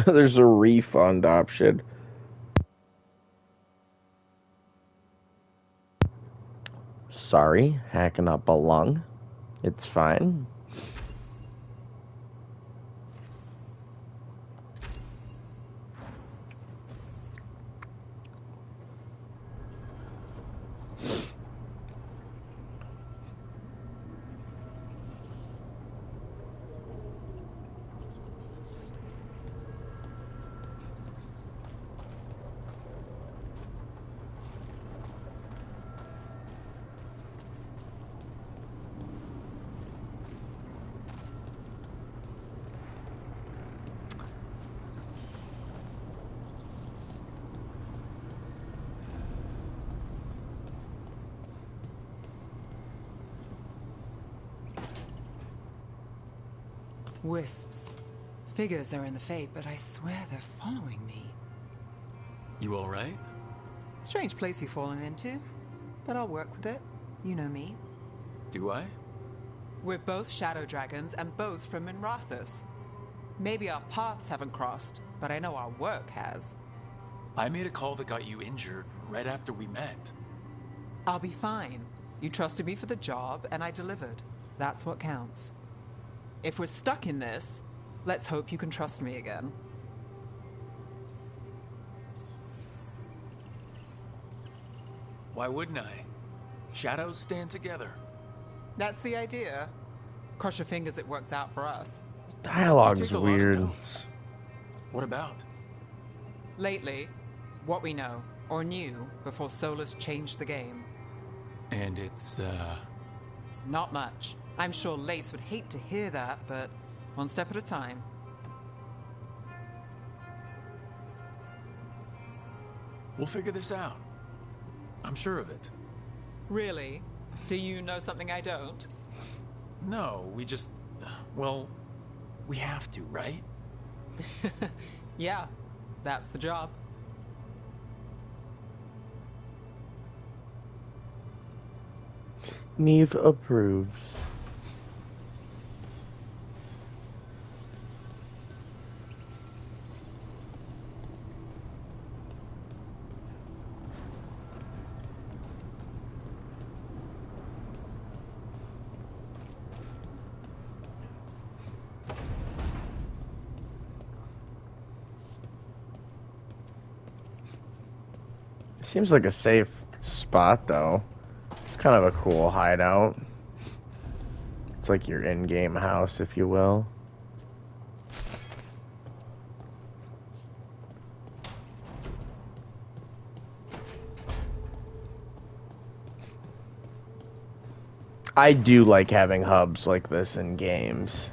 There's a refund option. Sorry, hacking up a lung. It's fine. Wisps. Figures are in the Fade, but I swear they're following me. You alright? Strange place you've fallen into, but I'll work with it. You know me. Do I? We're both shadow dragons and both from Minrathous. Maybe our paths haven't crossed, but I know our work has. I made a call that got you injured right after we met. I'll be fine. You trusted me for the job, and I delivered. That's what counts. If we're stuck in this, let's hope you can trust me again. Why wouldn't I? Shadows stand together. That's the idea. Cross your fingers it works out for us. Dialogue's Take a lot of weird. notes. What about? Lately, what we know, or knew, before Solus changed the game. And it's, Not much. I'm sure Lace would hate to hear that, but one step at a time. We'll figure this out. I'm sure of it. Really? Do you know something I don't? No, we just... Well, we have to, right? Yeah, that's the job. Neve approves. Seems like a safe spot, though. It's kind of a cool hideout. It's like your in-game house, if you will. I do like having hubs like this in games.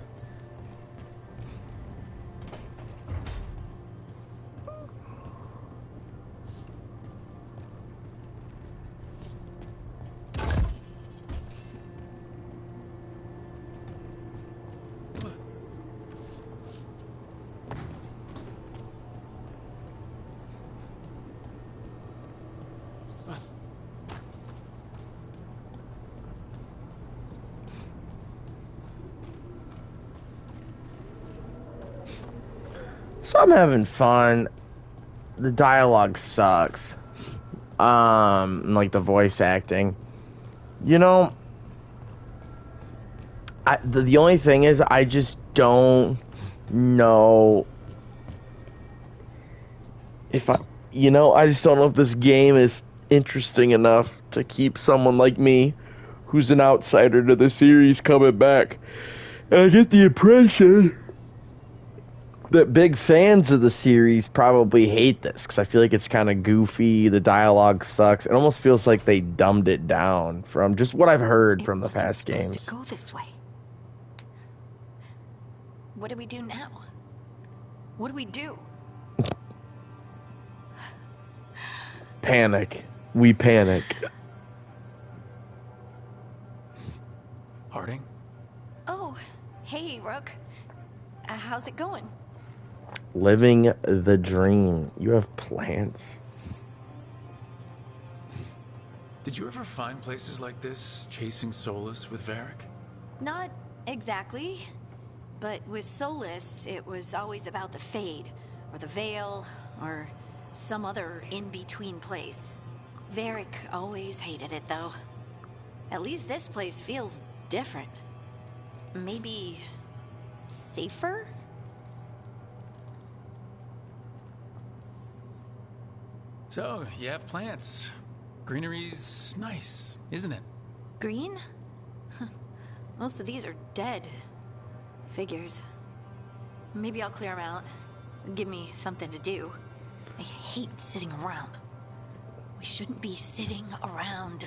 So I'm having fun. The dialogue sucks. Like the voice acting. You know, the only thing is I just don't know if you know, I just don't know if this game is interesting enough to keep someone like me, who's an outsider to the series, coming back. And I get the impression that big fans of the series probably hate this, because I feel like it's kind of goofy, the dialogue sucks. It almost feels like they dumbed it down from just what I've heard from the past games. It wasn't supposed to go this way. What do we do now? What do we do? Panic. We panic. Harding? Oh, hey, Rook. How's it going? Living the dream. You have plans. Did you ever find places like this, chasing Solus with Varric? Not exactly. But with Solus, it was always about the Fade, or the Veil, or some other in-between place. Varric always hated it, though. At least this place feels different. Maybe safer? So, you have plants. Greenery's nice, isn't it? Green? Most of these are dead. Figures. Maybe I'll clear them out. Give me something to do. I hate sitting around. We shouldn't be sitting around.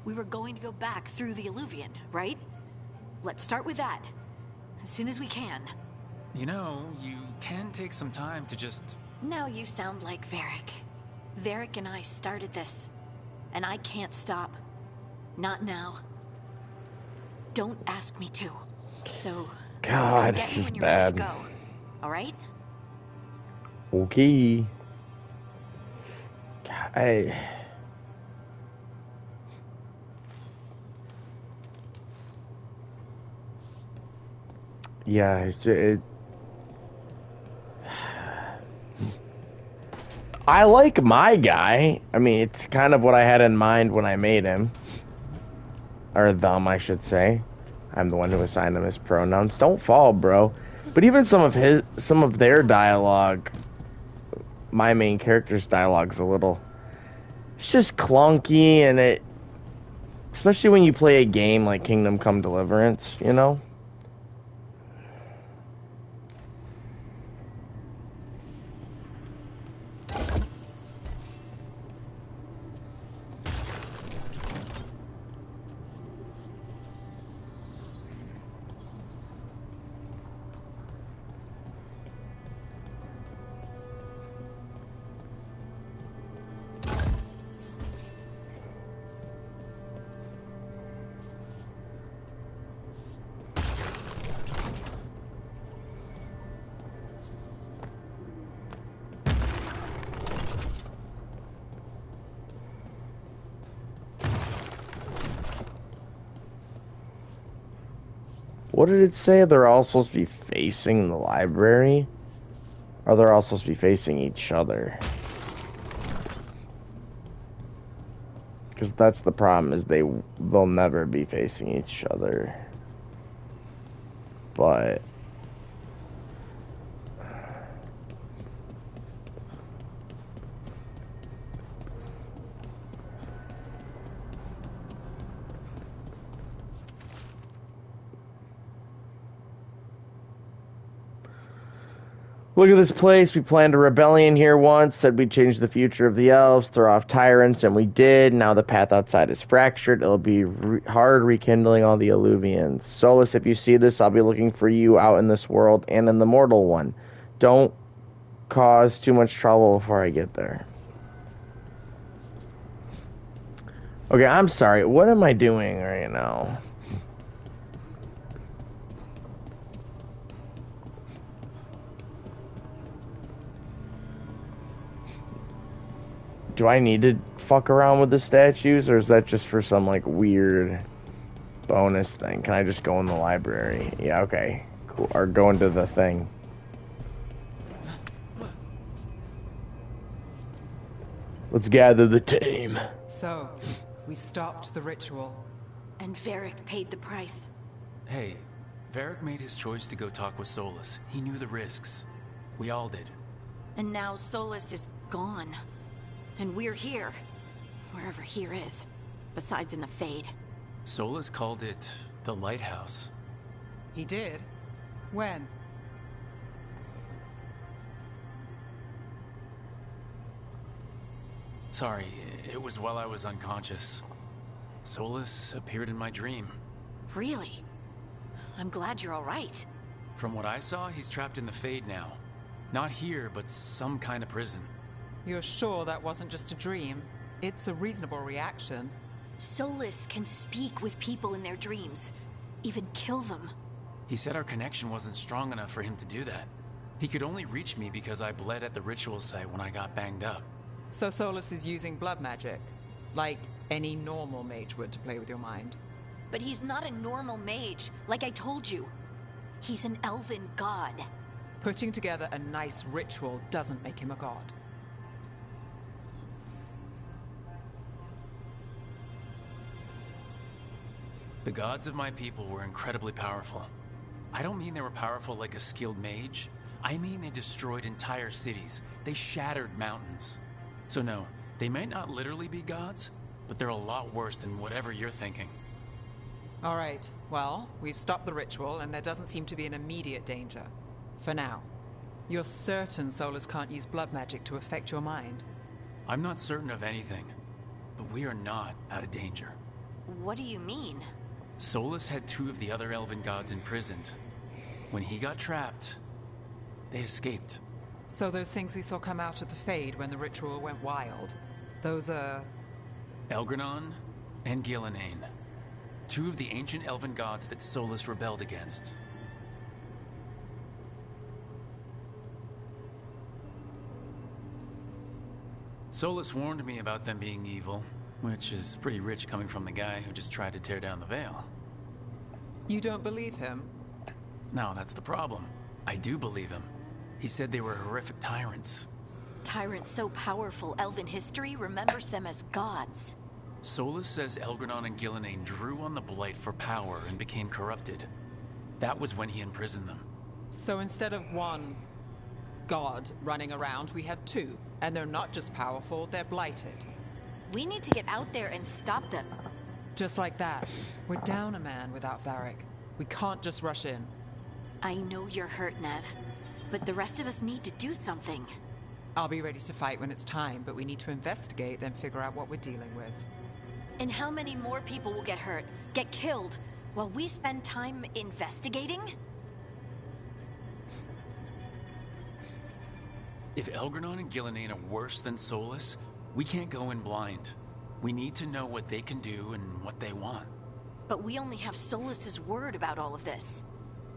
We were going to go back through the Alluvion, right? Let's start with that. As soon as we can. You know, you can take some time to just... Now you sound like Varric. Varric and I started this. And I can't stop. Not now. Don't ask me to. So... God, get this me is when you're ready bad. to go. All right? Okay. God, yeah, I like my guy. I mean, it's kind of what I had in mind when I made him. Or them, I should say. I'm the one who assigned them his pronouns. Don't fall, bro. But even some of their dialogue, my main character's dialogue's a little, it's just clunky, and it, especially when you play a game like Kingdom Come Deliverance, you know? What did it say? They're all supposed to be facing the library? Or they're all supposed to be facing each other? Because that's the problem, is they'll never be facing each other. But... Look at this place. We planned a rebellion here once, said we'd change the future of the elves, throw off tyrants, and we did. Now the path outside is fractured. It'll be hard rekindling all the Alluvians. Solus, if you see this, I'll be looking for you out in this world and in the mortal one. Don't cause too much trouble before I get there. Okay, I'm sorry. What am I doing right now? Do I need to fuck around with the statues, or is that just for some, like, weird bonus thing? Can I just go in the library? Yeah, okay. Cool. Or go into the thing. Let's gather the team. So, we stopped the ritual. And Varric paid the price. Hey, Varric made his choice to go talk with Solus. He knew the risks. We all did. And now Solus is gone. And we're here. Wherever here is. Besides in the Fade. Solus called it the Lighthouse. He did? When? Sorry, it was while I was unconscious. Solus appeared in my dream. Really? I'm glad you're alright. From what I saw, he's trapped in the Fade now. Not here, but some kind of prison. You're sure that wasn't just a dream? It's a reasonable reaction. Solus can speak with people in their dreams. Even kill them. He said our connection wasn't strong enough for him to do that. He could only reach me because I bled at the ritual site when I got banged up. So Solus is using blood magic, like any normal mage would to play with your mind. But he's not a normal mage, like I told you. He's an elven god. Putting together a nice ritual doesn't make him a god. The gods of my people were incredibly powerful. I don't mean they were powerful like a skilled mage. I mean they destroyed entire cities. They shattered mountains. So no, they might not literally be gods, but they're a lot worse than whatever you're thinking. All right, well, we've stopped the ritual and there doesn't seem to be an immediate danger. For now. You're certain Solus can't use blood magic to affect your mind? I'm not certain of anything, but we are not out of danger. What do you mean? Solus had 2 of the other elven gods imprisoned. When he got trapped, they escaped. So those things we saw come out of the Fade when the ritual went wild, those are... Elgranon and Gillenane. 2 of the ancient elven gods that Solus rebelled against. Solus warned me about them being evil, which is pretty rich coming from the guy who just tried to tear down the veil. You don't believe him? No, that's the problem. I do believe him. He said they were horrific tyrants. Tyrants so powerful elven history remembers them as gods. Solus says Elgranon and Gillenane drew on the Blight for power and became corrupted. That was when he imprisoned them. So instead of one god running around, we have 2. And they're not just powerful, they're blighted. We need to get out there and stop them. Just like that. We're down a man without Varric. We can't just rush in. I know you're hurt, Nev. But the rest of us need to do something. I'll be ready to fight when it's time, but we need to investigate, then figure out what we're dealing with. And how many more people will get hurt, get killed, while we spend time investigating? If Elgranon and Gillenane are worse than Solus, we can't go in blind. We need to know what they can do and what they want. But we only have Solus's word about all of this.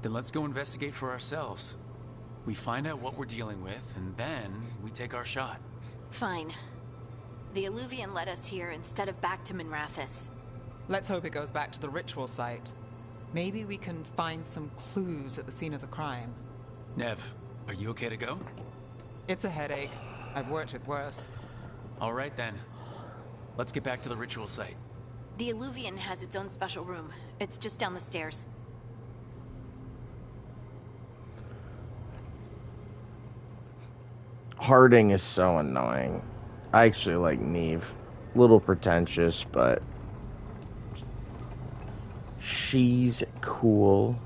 Then let's go investigate for ourselves. We find out what we're dealing with, and then we take our shot. Fine. The Illuvian led us here instead of back to Minrathous. Let's hope it goes back to the ritual site. Maybe we can find some clues at the scene of the crime. Nev, are you okay to go? It's a headache. I've worked with worse. All right then. Let's get back to the ritual site. The Illuvian has its own special room. It's just down the stairs. Harding is so annoying. I actually like Neve. Little pretentious, but she's cool.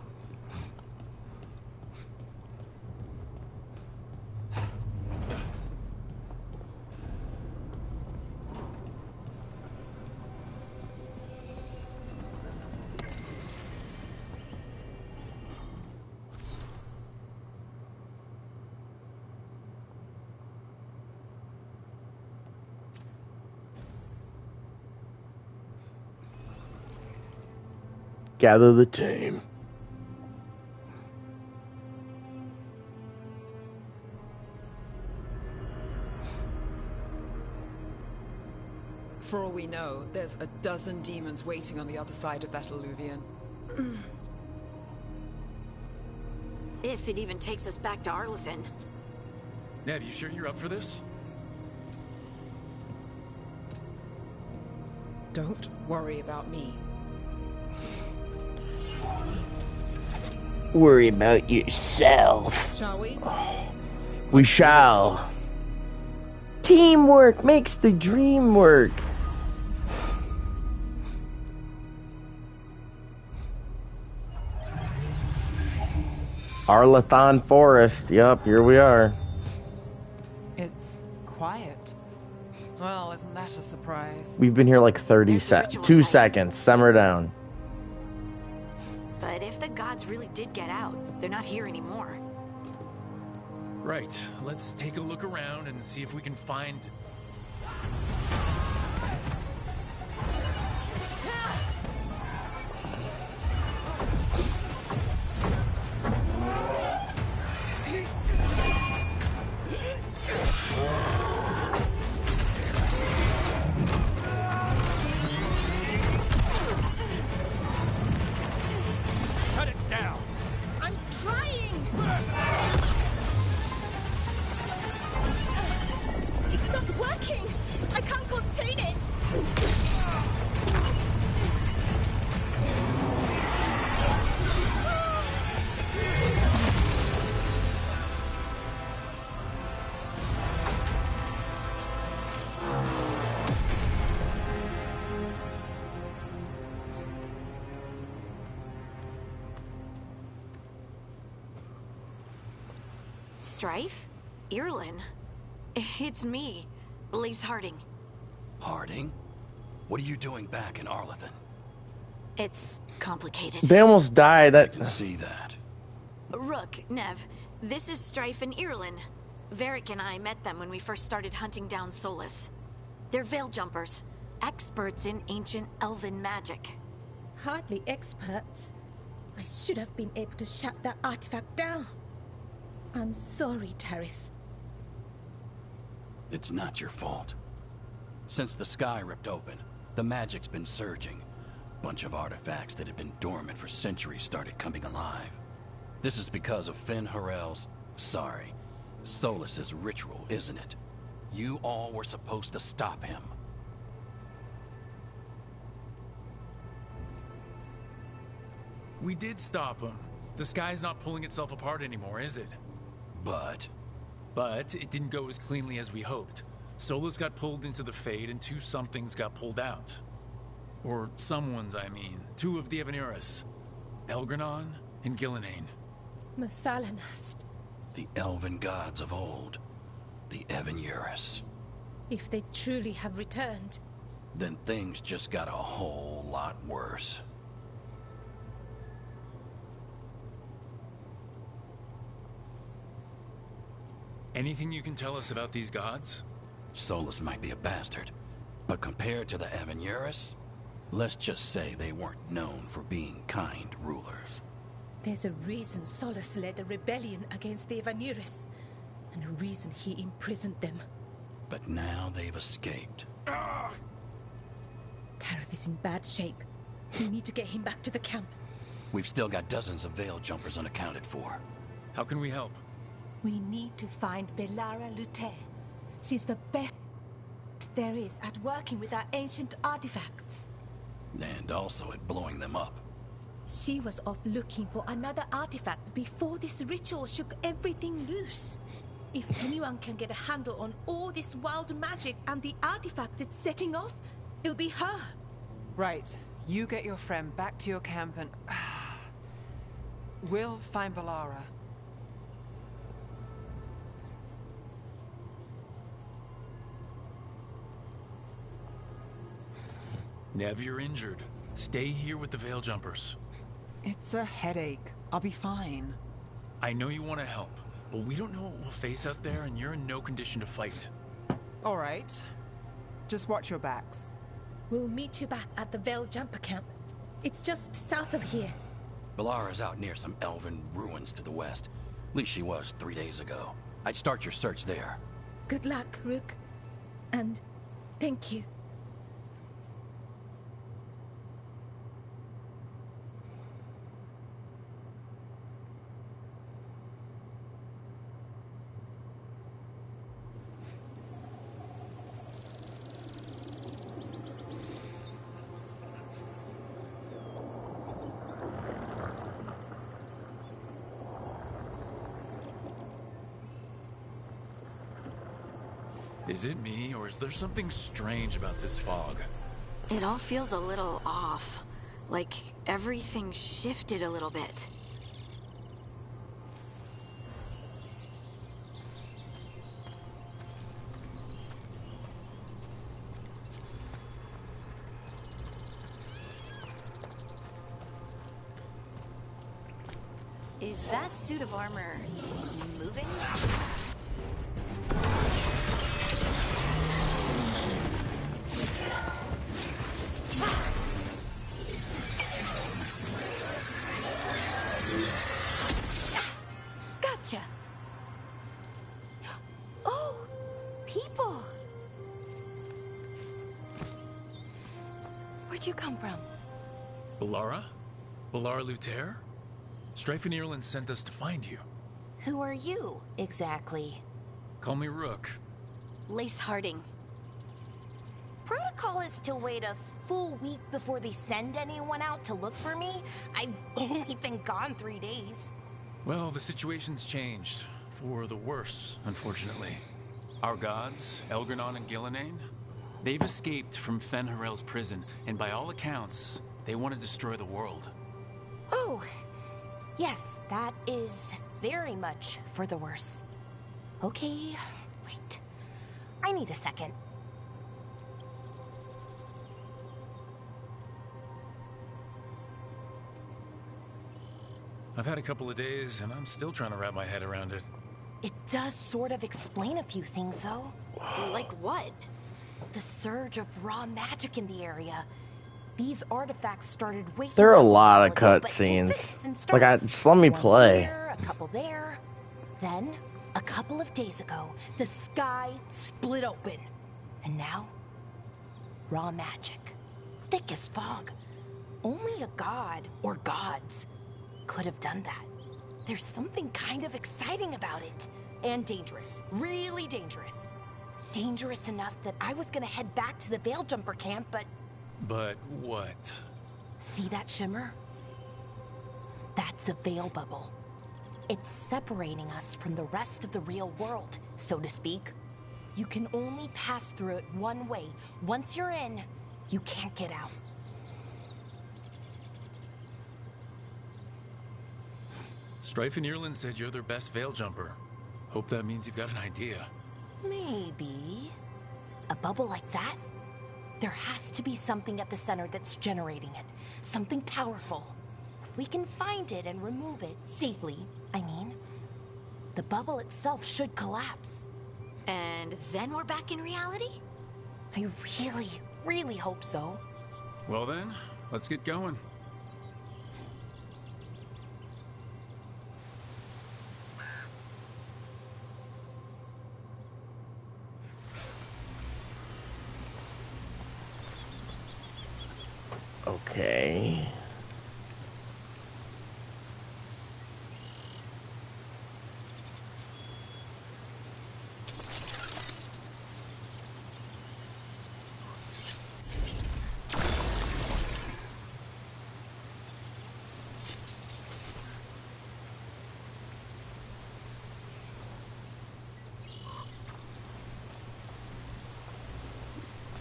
Gather the team. For all we know, there's a dozen demons waiting on the other side of that Illuvian. If it even takes us back to Arlefin. Nev, you sure you're up for this? Don't worry about me. Worry about yourself. Shall we? We shall. Teamwork makes the dream work. Arlathon Forest. Yep, here we are. It's quiet. Well, isn't that a surprise? We've been here like 2 ritual site. seconds. Simmer down. But if the gods really did get out, they're not here anymore. Right, let's take a look around and see if we can find... Cut it down! I'm trying! It's not working! I can't contain it! Strife? Irlin? It's me, Lace Harding. Harding? What are you doing back in Arlathan? It's complicated. They almost died. I can see that. Rook, Nev, this is Strife and Irlin. Varric and I met them when we first started hunting down Solus. They're veil jumpers, experts in ancient elven magic. Hardly experts. I should have been able to shut that artifact down. I'm sorry, Tarith. It's not your fault. Since the sky ripped open, the magic's been surging. Bunch of artifacts that had been dormant for centuries started coming alive. This is because of Finn Harel's... sorry, Solus's ritual, isn't it? You all were supposed to stop him. We did stop him. The sky's not pulling itself apart anymore, is it? But it didn't go as cleanly as we hoped. Solus got pulled into the Fade and two somethings got pulled out. Or someone's, I mean. Two of the Evaneris. Elgranon and Gillenane. Mathalanast. the elven gods of old, the Evaneris. If they truly have returned, Then things just got a whole lot worse. Anything you can tell us about these gods? Solus might be a bastard, but compared to the Evaneris, let's just say they weren't known for being kind rulers. there's a reason Solus led a rebellion against the Evaneris, and a reason he imprisoned them. But now they've escaped. Tareth is in bad shape. We need to get him back to the camp. We've still got dozens of Veil Jumpers unaccounted for. How can we help? We need to find Belara Lute. She's the best there is at working with our ancient artifacts. And also at blowing them up. She was off looking for another artifact before this ritual shook everything loose. If anyone can get a handle on all this wild magic and the artifacts it's setting off, it'll be her. Right. You get your friend back to your camp and... we'll find Belara. Nev, you're injured. Stay here with the Veil Jumpers. It's a headache. I'll be fine. I know you want to help, but we don't know what we'll face out there, and you're in no condition to fight. All right. Just watch your backs. We'll meet you back at the Veil Jumper camp. It's just south of here. Belara's out near some elven ruins to the west. At least she was 3 days ago. I'd start your search there. Good luck, Rook. And thank you. Is it me, or is there something strange about this fog? It all feels a little off. Like everything shifted a little bit. Is that suit of armor moving? Gotcha. Oh, people. Where'd you come from? Balara? Balara Luther? Strife and Ireland sent us to find you. Who are you, exactly? Call me Rook. Lace Harding. Protocol is to wait a full week before they send anyone out to look for me. I've only been gone 3 days. Well, the situation's changed. For the worse, unfortunately. Our gods, Elgernon and Gillenane, they've escaped from Fen'Harel's prison, and by all accounts, they want to destroy the world. Oh, yes, that is very much for the worse. Okay, wait. I need a second. I've had a couple of days, and I'm still trying to wrap my head around it. It does sort of explain a few things, though. Like what? The surge of raw magic in the area. These artifacts started waking There are a up lot while of ago, but cutscenes. fits and Like, starts. just let me One play. Here, a couple there. Then, a couple of days ago, the sky split open. And now, raw magic. Thick as fog. Only a god, or gods, could have done that. There's something kind of exciting about it. And dangerous. Really dangerous. Dangerous enough that I was gonna head back to the Veilgjumper camp, but... But what? See that shimmer? That's a veil bubble. It's separating us from the rest of the real world, so to speak. You can only pass through it one way. Once you're in, you can't get out. Strife and Ireland said you're their best veil jumper. Hope that means you've got an idea. Maybe. A bubble like that? There has to be something at the center that's generating it. Something powerful. If we can find it and remove it, safely, I mean, the bubble itself should collapse. And then we're back in reality? I really, really hope so. Well then, let's get going. Okay.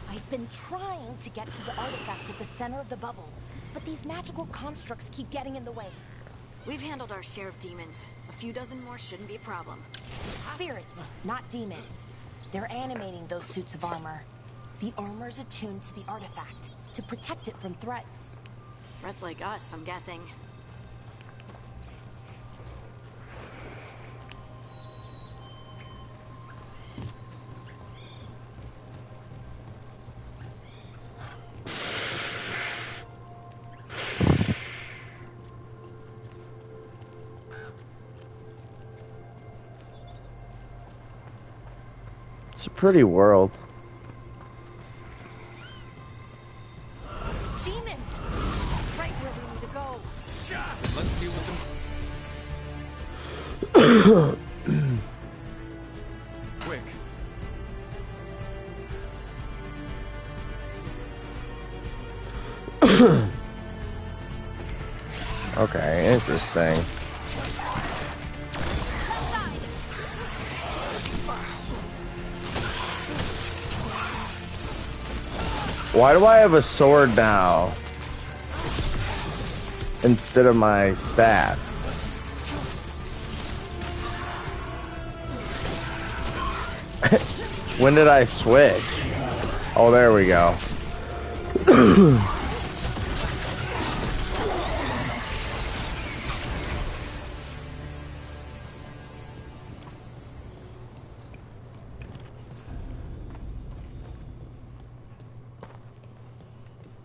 I've been trying to get to the artifact at the center of the bubble, but these magical constructs keep getting in the way. We've handled our share of demons. A few dozen more shouldn't be a problem. Spirits, not demons. They're animating those suits of armor. The armor's attuned to the artifact to protect it from threats. Threats like us, I'm guessing. It's a pretty world. Demons! Right where we need to go. Let's deal with them. Quick. Okay, interesting. Why do I have a sword now instead of my staff? When did I switch? Oh, there we go.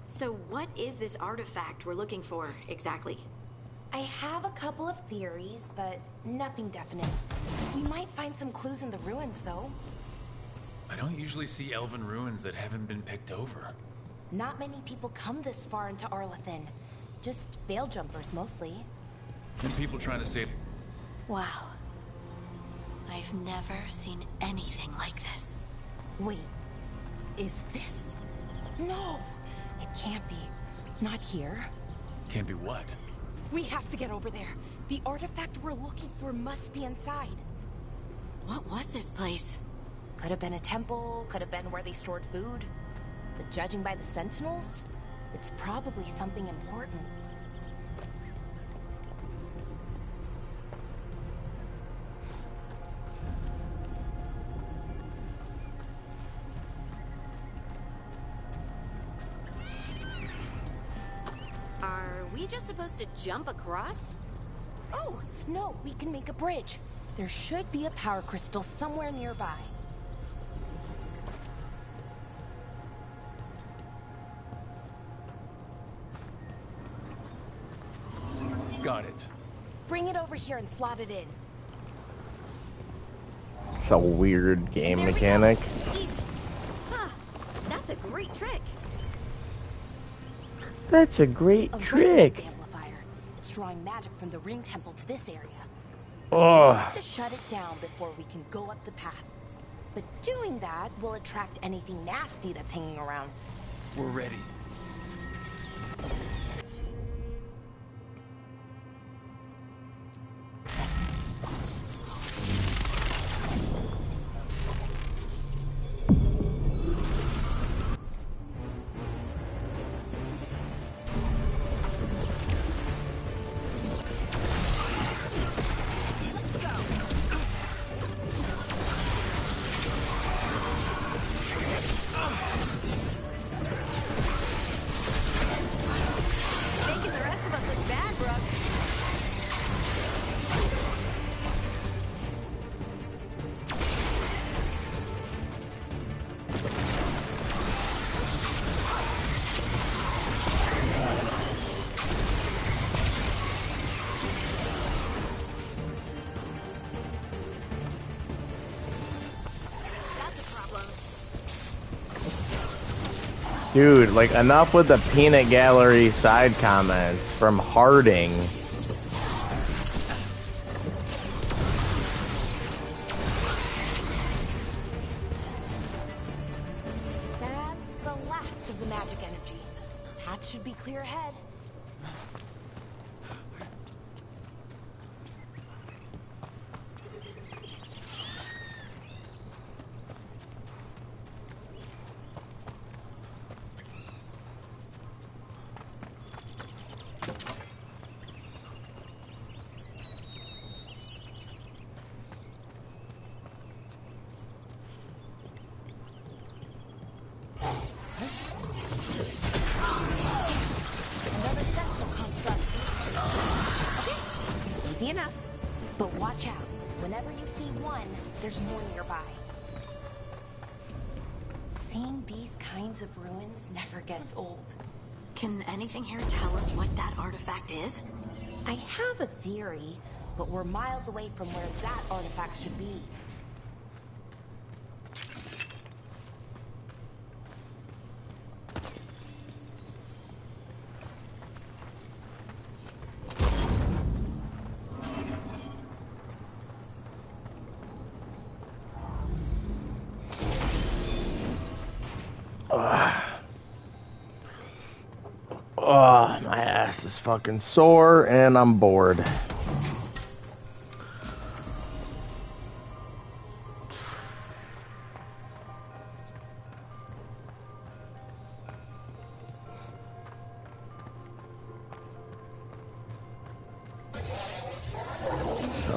So what is this artifact we're looking for, exactly? I have a couple of theories, but nothing definite. We might find some clues in the ruins, though. I don't usually see elven ruins that haven't been picked over. Not many people come this far into Arlathan. Just veil jumpers, mostly. And people trying to save... Wow. I've never seen anything like this. Wait, is this? No, it can't be. Not here. Can't be what? We have to get over there. The artifact we're looking for must be inside. What was this place? Could have been a temple, could have been where they stored food. But judging by the sentinels, it's probably something important. Are we just supposed to jump across? Oh, no, we can make a bridge. There should be a power crystal somewhere nearby. Got it. Bring it over here and slot it in. It's a weird game mechanic. Easy. Huh. That's a great trick. That's a great A trick. resonance amplifier. It's drawing magic from the ring temple to this area. Ugh. To shut it down before we can go up the path. But doing that will attract anything nasty that's hanging around. We're ready. Making the rest of us look bad, Brooke. That's a problem. Dude, like, enough with the peanut gallery side comments from Harding. That's the last of the magic energy. Path should be clear ahead. Another sentinel construct. Okay, easy enough. But watch out. Whenever you see one, there's more nearby. Seeing these kinds of ruins never gets old. Can anything here tell us what that artifact is? I have a theory, but we're miles away from where that artifact should be. Oh, my ass is fucking sore and I'm bored.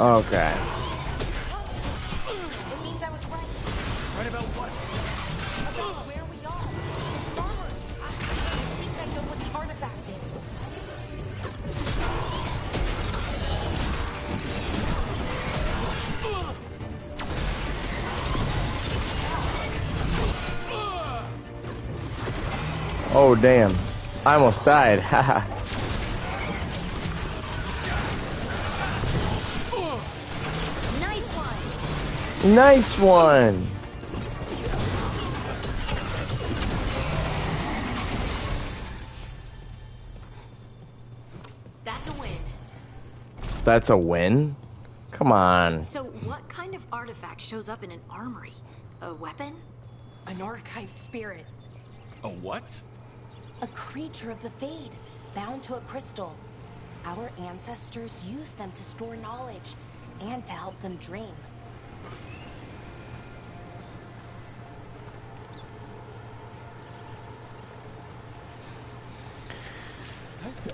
Okay. It means I was right. Right about what? About where we are. It's farmers. I think I know what the artifact is. Oh, damn. I almost died. Haha. Nice one. Nice one. That's a win. That's a win? Come on. So what kind of artifact shows up in an armory? A weapon? An archive spirit. A what? A creature of the Fade, bound to a crystal. Our ancestors used them to store knowledge and to help them dream.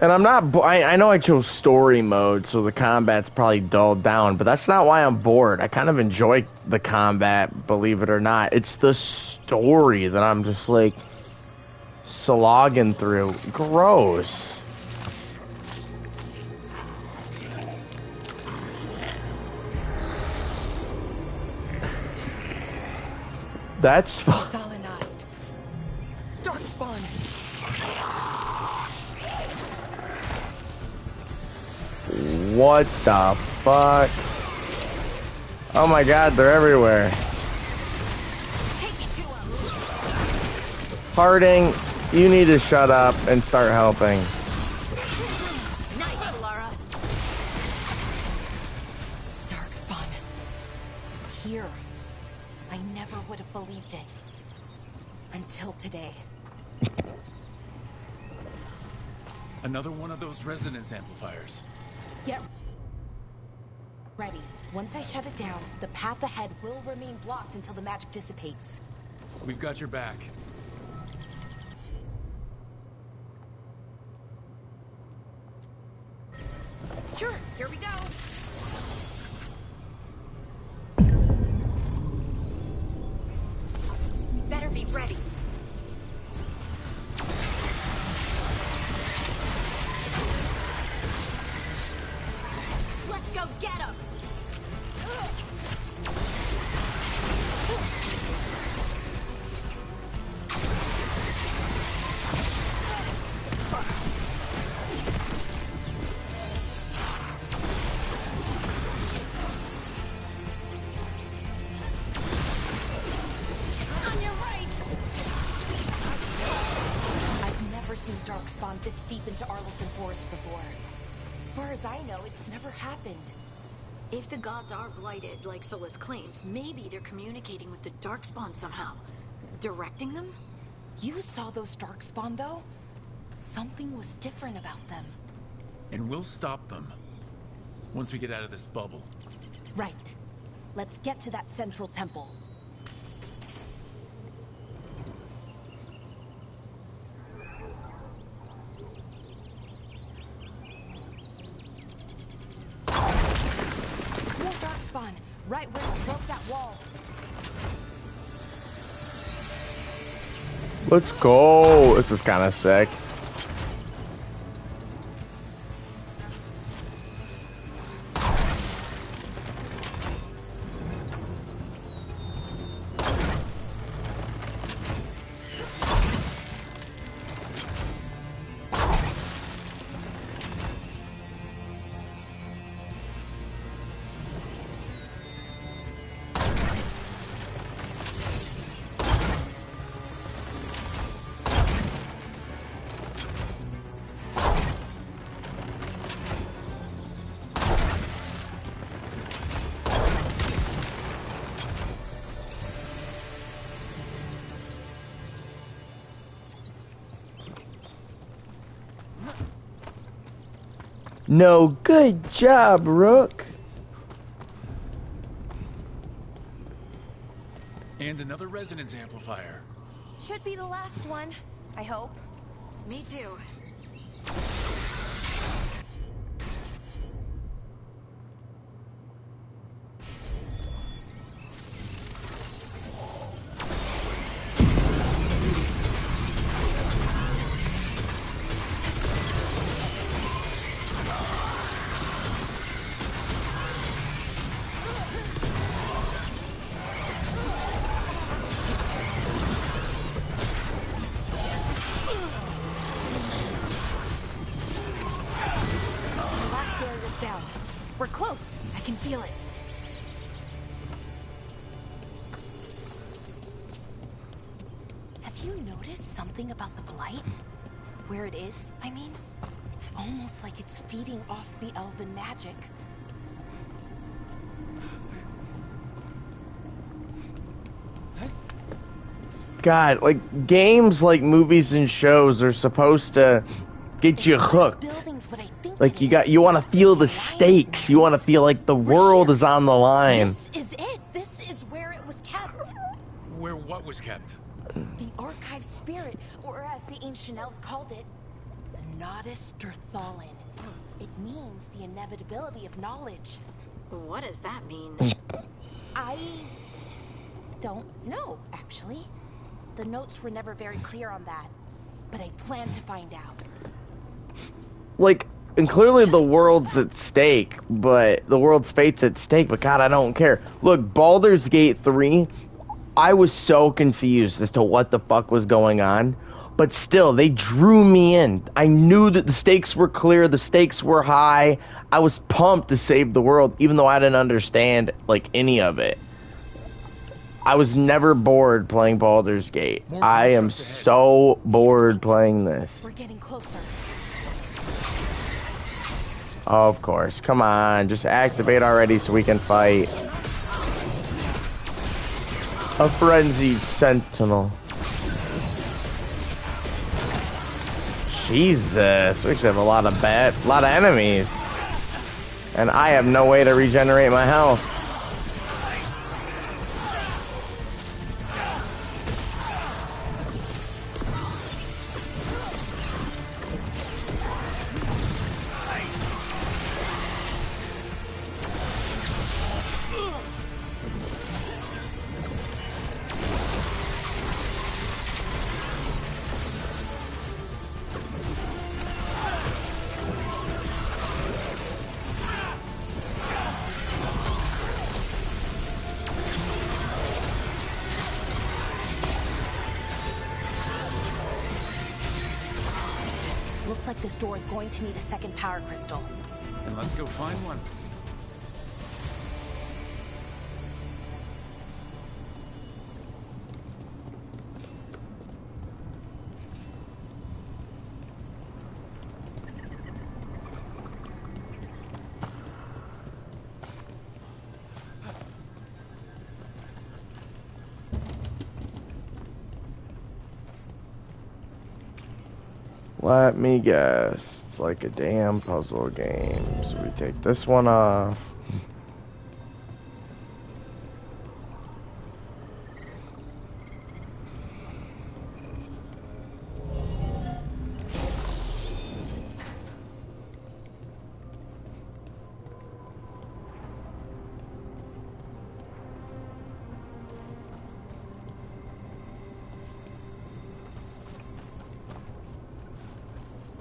And I'm not. I know I chose story mode, so the combat's probably dulled down, but that's not why I'm bored. I kind of enjoy the combat, believe it or not. It's the story that I'm just like slogging through. Gross. That's fun. Thalanast. Darkspawn. What the fuck? Oh my god, they're everywhere. Harding, you need to shut up and start helping. Nice, Laura. Darkspawn. Here. I never would have believed it. Until today. Another one of those resonance amplifiers. Get ready. Once I shut it down, the path ahead will remain blocked until the magic dissipates. We've got your back. Sure, here we go. Better be ready. Let's go get him! On your right! I've never seen Darkspawn this deep into Arlequin Forest before. As far as I know, it's never happened. If the gods are blighted, like Solus claims, maybe they're communicating with the Darkspawn somehow. Directing them? You saw those Darkspawn, though? Something was different about them. And we'll stop them. Once we get out of this bubble. Right. Let's get to that central temple. More Darkspawn, right where you broke that wall. Let's go. This is kind of sick. No, good job, Rook. And another resonance amplifier. Should be the last one, I hope. Me too. down. We're close. I can feel it. Have you noticed something about the blight? Where it is, I mean? It's almost like it's feeding off the elven magic. God, like, games like movies and shows are supposed to get you hooked. Like, you want to feel the stakes. You want to feel like the world is on the line. This is it. This is where it was kept. Where what was kept? The archive spirit, or as the ancient elves called it, the Nodus Derthalin. It means the inevitability of knowledge. What does that mean? I don't know, actually. The notes were never very clear on that, but I plan to find out. Like, and clearly the world's at stake, but the world's fate's at stake, but God, I don't care. Look, Baldur's Gate 3, I was so confused as to what the fuck was going on, but still, they drew me in. I knew that the stakes were clear, the stakes were high. I was pumped to save the world, even though I didn't understand, like, any of it. I was never bored playing Baldur's Gate. I am so bored playing this. We're getting closer. Of course. Come on. Just activate already so we can fight. A frenzied sentinel. Jesus. We should have a lot of enemies. And I have no way to regenerate my health. Looks like this door is going to need a second power crystal. Then let's go find one. Let me guess. It's like a damn puzzle game. So we take this one off.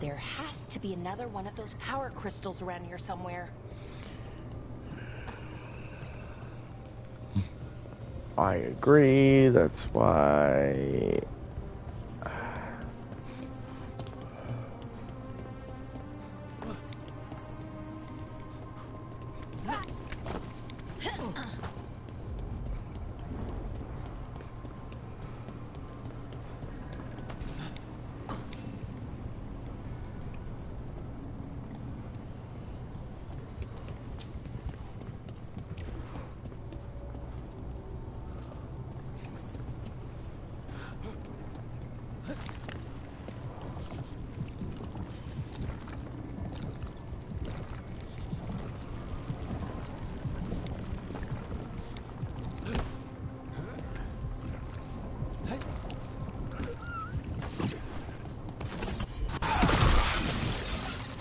There has to be another one of those power crystals around here somewhere. I agree. That's why...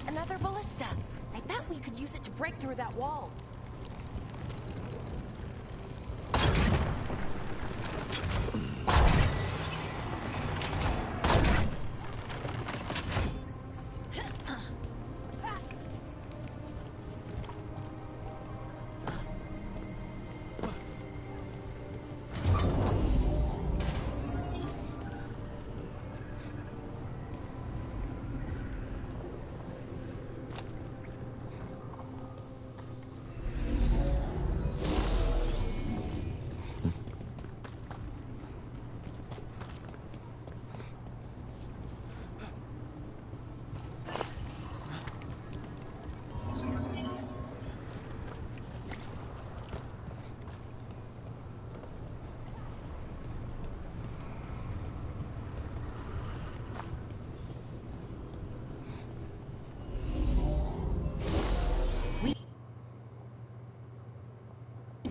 Another ballista. I bet we could use it to break through that wall.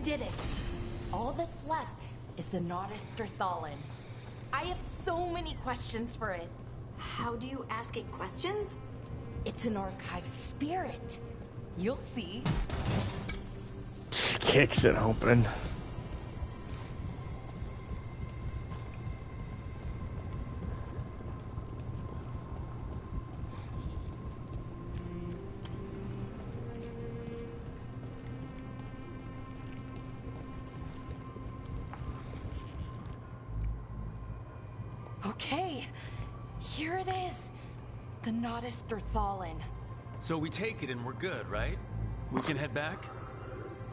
did it. All that's left is the Nodus Thallen. I have so many questions for it. How do you ask it questions? It's an archive spirit. You'll see. Just kicks it open. Okay, here it is. The Nodus Thallen. So we take it and we're good, right? We can head back?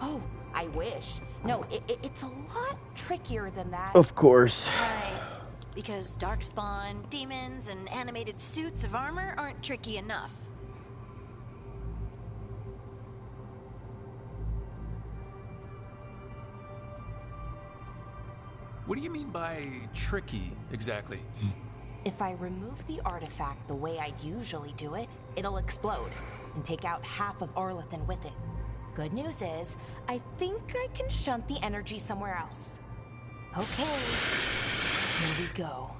Oh, I wish. No, it's a lot trickier than that. Of course. Right. Because darkspawn, demons, and animated suits of armor aren't tricky enough. What do you mean by tricky, exactly? If I remove the artifact the way I'd usually do it, it'll explode and take out half of Arlethan with it. Good news is, I think I can shunt the energy somewhere else. Okay, here we go.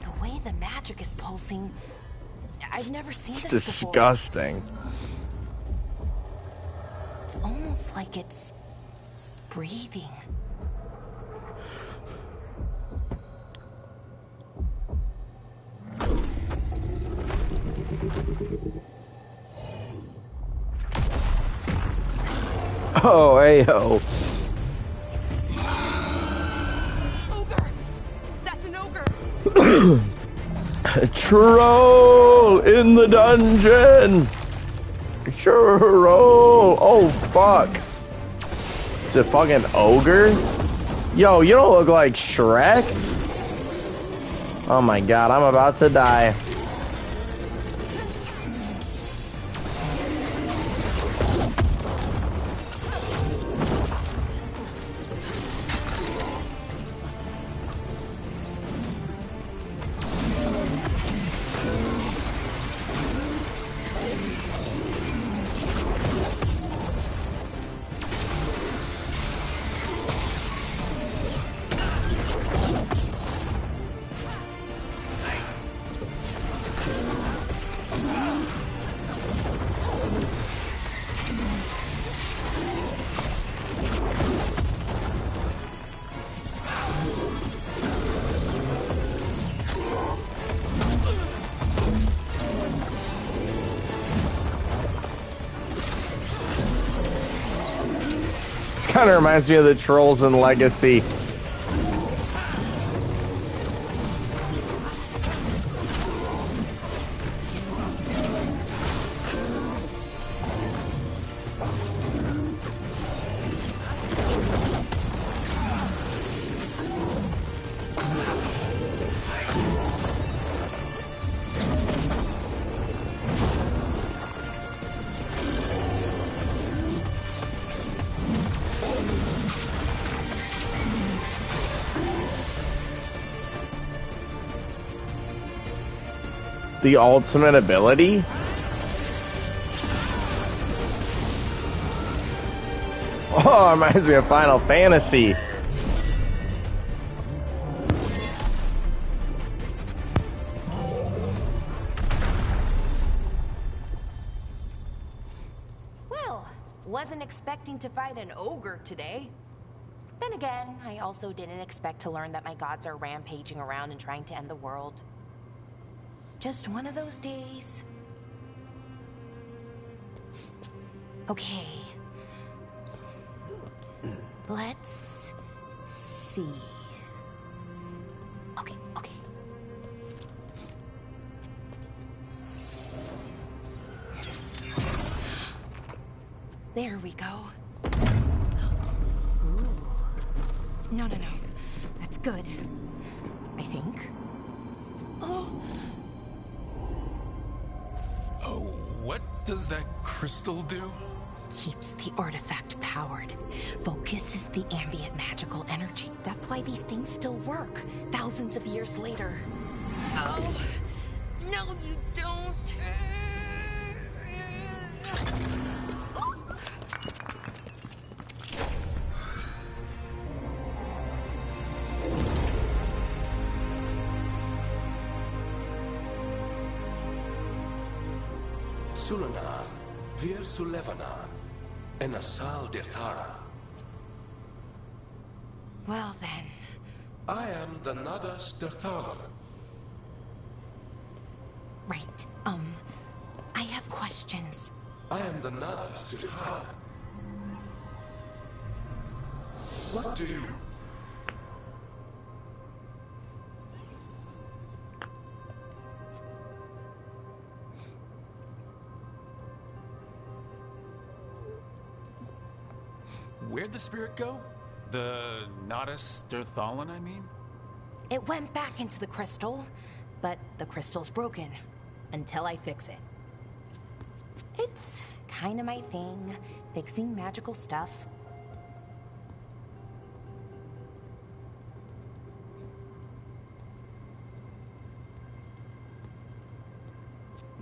The way the magic is pulsing, I've never seen this before. Disgusting. It's almost like it's breathing. Oh, hey-ho. Ogre! That's an ogre! Troll in the dungeon! Troll! Oh, fuck. It's a fucking ogre? Yo, you don't look like Shrek? Oh my god, I'm about to die. Kind of reminds me of the trolls in Legacy. The ultimate ability? Oh, it reminds me of Final Fantasy. Well, wasn't expecting to fight an ogre today. Then again, I also didn't expect to learn that my gods are rampaging around and trying to end the world. Just one of those days. Okay. Let's see. Okay. There we go. Ooh. No. That's good. I think. Oh. What does that crystal do? Keeps the artifact powered. Focuses the ambient magical energy. That's why these things still work, thousands of years later. Oh, No, you don't. Sulanan, Vir Sulevanan, and Asal Dirthara. Well then. I am the Nadas Dirthalan. Right. I have questions. I am the Nadas Dirthalan. What do you... Where'd the spirit go? The Nadas Dirthalan, I mean? It went back into the crystal, but the crystal's broken. Until I fix it. It's kind of my thing, fixing magical stuff.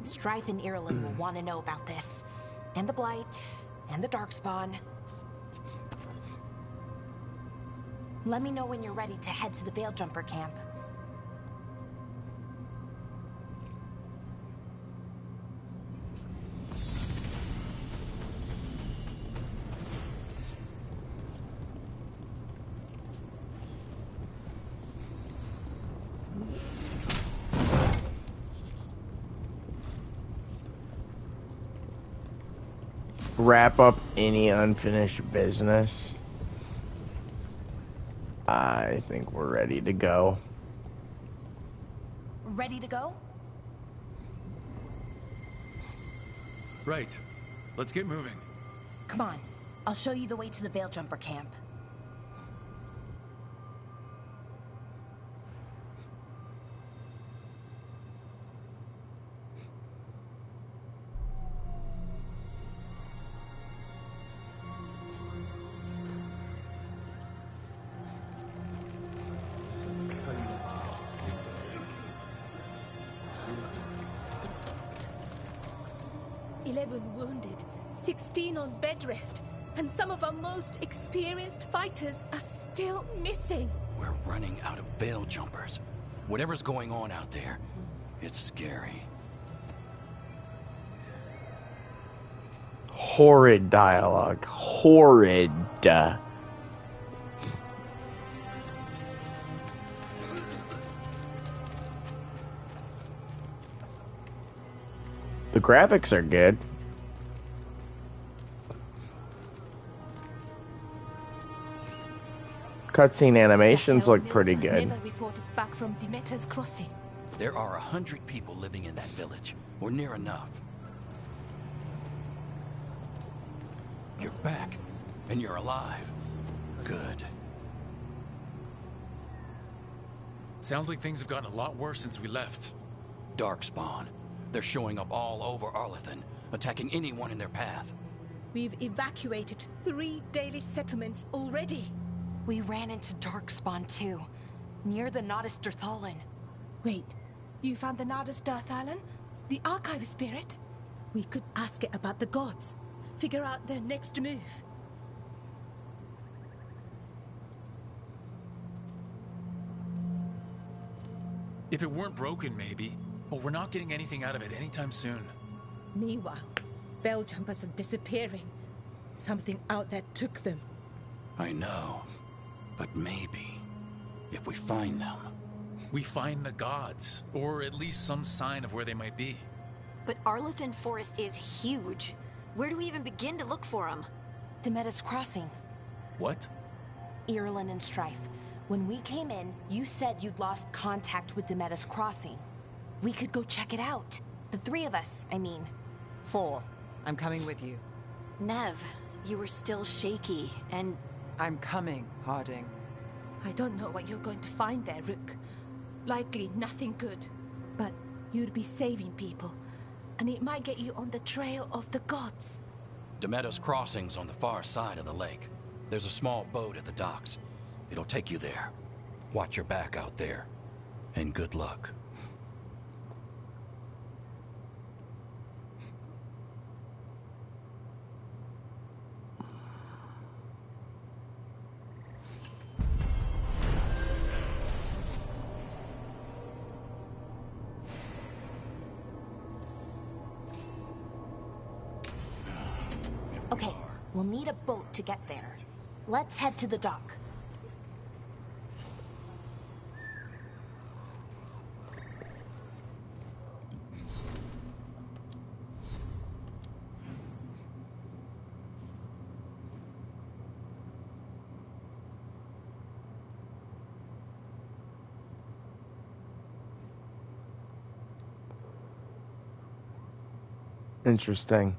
Strife and Irulan will want to know about this. And the Blight, and the Darkspawn. Let me know when you're ready to head to the Veilgjumper camp. Wrap up any unfinished business. I think we're ready to go. Ready to go? Right. Let's get moving. Come on. I'll show you the way to the Veilgjumper camp. Wounded, 16 on bed rest, and some of our most experienced fighters are still missing. We're running out of Veiljumpers. Whatever's going on out there, it's scary. Horrid dialogue. Horrid. The graphics are good. Cutscene animations look pretty good. Never reported back from Demeter's crossing. There are 100 people living in that village, or near enough. You're back, and you're alive. Good. Sounds like things have gotten a lot worse since we left. Darkspawn. They're showing up all over Arlathan, attacking anyone in their path. We've evacuated 3 daily settlements already. We ran into Darkspawn too, near the Nadas Dirthalan. Wait, you found the Nadas Dirthalan? The archive spirit? We could ask it about the gods. Figure out their next move. If it weren't broken, maybe. But we're not getting anything out of it anytime soon. Meanwhile, Veiljumpers are disappearing. Something out there took them. I know. But maybe, if we find them... We find the gods, or at least some sign of where they might be. But Arlathan Forest is huge. Where do we even begin to look for them? Demeter's crossing. What? Irulan and Strife. When we came in, you said you'd lost contact with Demeter's crossing. We could go check it out. The 3 of us, I mean. 4. I'm coming with you. Nev, you were still shaky, and... I'm coming, Harding. I don't know what you're going to find there, Rook. Likely nothing good. But you'd be saving people. And it might get you on the trail of the gods. Demeter's crossing's on the far side of the lake. There's a small boat at the docks. It'll take you there. Watch your back out there. And good luck. We'll need a boat to get there. Let's head to the dock. Interesting.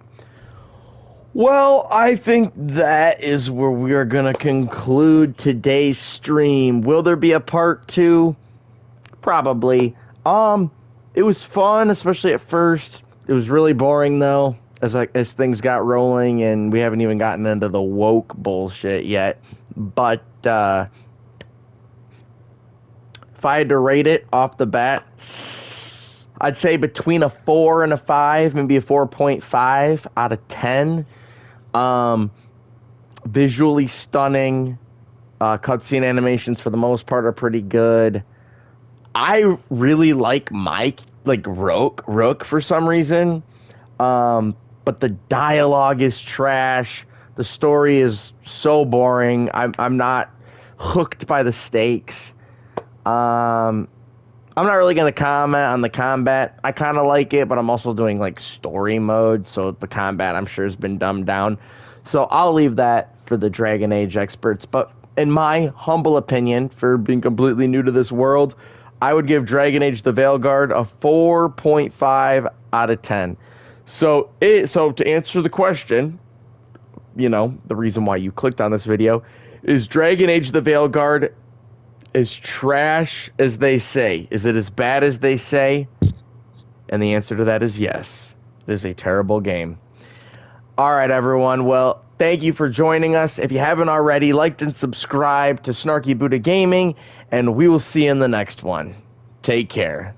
Well, I think that is where we are going to conclude today's stream. Will there be a part 2? Probably. It was fun, especially at first. It was really boring though, as things got rolling, and we haven't even gotten into the woke bullshit yet. But if I had to rate it off the bat, I'd say between a 4 and a 5, maybe a 4.5 out of 10. Visually stunning. Cutscene animations for the most part are pretty good. I really like Rook for some reason. But the dialogue is trash. The story is so boring. I'm not hooked by the stakes. I'm not really going to comment on the combat. I kind of like it, but I'm also doing like story mode, so the combat I'm sure has been dumbed down. So I'll leave that for the Dragon Age experts. But in my humble opinion, for being completely new to this world, I would give Dragon Age the Veilguard a 4.5 out of 10. So to answer the question, you know, the reason why you clicked on this video, is Dragon Age the Veilguard as trash as they say? Is it as bad as they say? And the answer to that is yes. It is a terrible game. All right, everyone. Well, thank you for joining us. If you haven't already, liked and subscribed to Snarky Buddha Gaming, and we will see you in the next one. Take care.